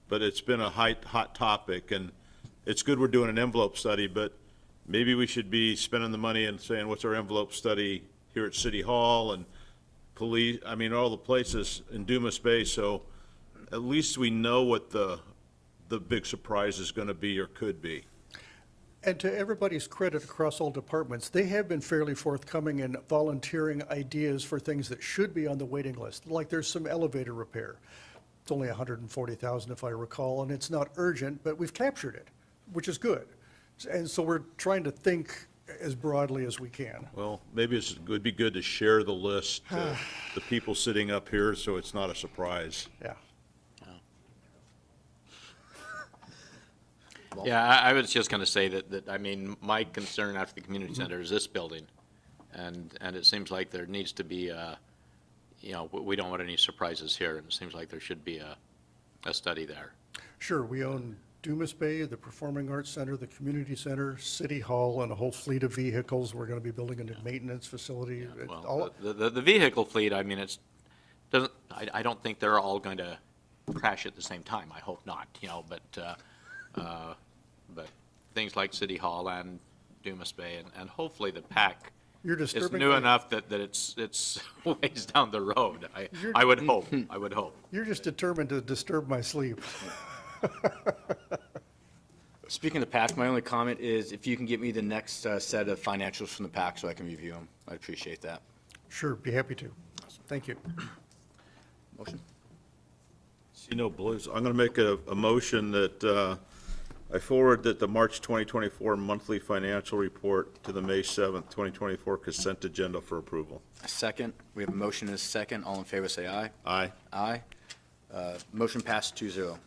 [SPEAKER 4] but it's been a hot topic, and it's good we're doing an envelope study, but maybe we should be spending the money and saying, what's our envelope study here at City Hall and police, I mean, all the places in Dumas Bay, so at least we know what the big surprise is gonna be or could be.
[SPEAKER 10] And to everybody's credit across all departments, they have been fairly forthcoming in volunteering ideas for things that should be on the waiting list. Like there's some elevator repair. It's only $140,000 if I recall, and it's not urgent, but we've captured it, which is good. And so we're trying to think as broadly as we can.
[SPEAKER 4] Well, maybe it would be good to share the list to the people sitting up here, so it's not a surprise.
[SPEAKER 10] Yeah.
[SPEAKER 7] Yeah, I was just going to say that, I mean, my concern after the community center is this building. And it seems like there needs to be we don't want any surprises here, and it seems like there should be a study there.
[SPEAKER 10] Sure, we own Dumas Bay, the Performing Arts Center, the Community Center, City Hall, and a whole fleet of vehicles. We're going to be building a new maintenance facility.
[SPEAKER 7] Well, the vehicle fleet, I mean, I don't think they're all going to crash at the same time. I hope not, but things like City Hall and Dumas Bay, and hopefully the PAC
[SPEAKER 10] You're
[SPEAKER 7] is
[SPEAKER 10] disturbing
[SPEAKER 7] new
[SPEAKER 10] my-
[SPEAKER 7] enough that it's ways down the road. I would hope, I would hope.
[SPEAKER 10] You're just determined to disturb my sleep.
[SPEAKER 1] Speaking of the PAC, my only comment is if you can get me the next set of financials from the PAC so I can review them, I'd appreciate that.
[SPEAKER 10] Sure, be happy to. Thank you.
[SPEAKER 1] Motion?
[SPEAKER 4] See no blues. I'm going to make a motion that I forward that the March 2024 monthly financial report to the May 7th, 2024 consent agenda for approval.
[SPEAKER 1] A second. We have a motion and a second. All in favor, say aye.
[SPEAKER 4] Aye.
[SPEAKER 1] Aye. Motion passed 2-0.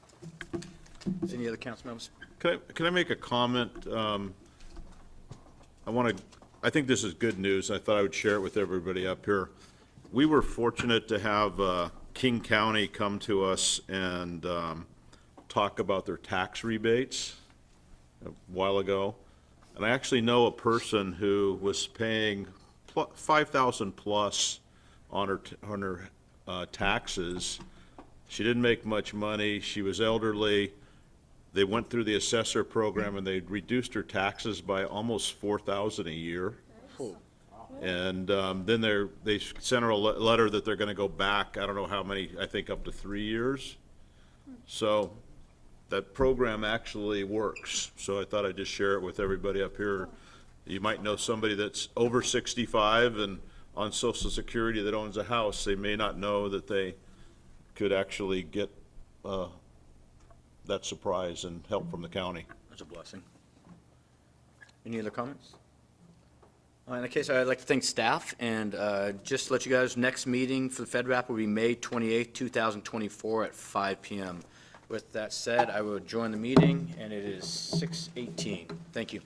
[SPEAKER 1] Is any other council members?
[SPEAKER 4] Can I make a comment? I think this is good news. I thought I would share it with everybody up here. We were fortunate to have King County come to us and talk about their tax rebates a while ago. And I actually know a person who was paying $5,000 plus on her taxes. She didn't make much money. She was elderly. They went through the assessor program and they reduced her taxes by almost $4,000 a year. And then they sent her a letter that they're going to go back, I don't know how many, I think up to 3 years. So that program actually works. So I thought I'd just share it with everybody up here. You might know somebody that's over 65 and on Social Security that owns a house. They may not know that they could actually get that surprise and help from the county.
[SPEAKER 1] That's a blessing. Any other comments? In that case, I'd like to thank staff, and just to let you guys, next meeting for the FedRAP will be May 28th, 2024 at 5 p.m. With that said, I will join the meeting, and it is 6:18. Thank you.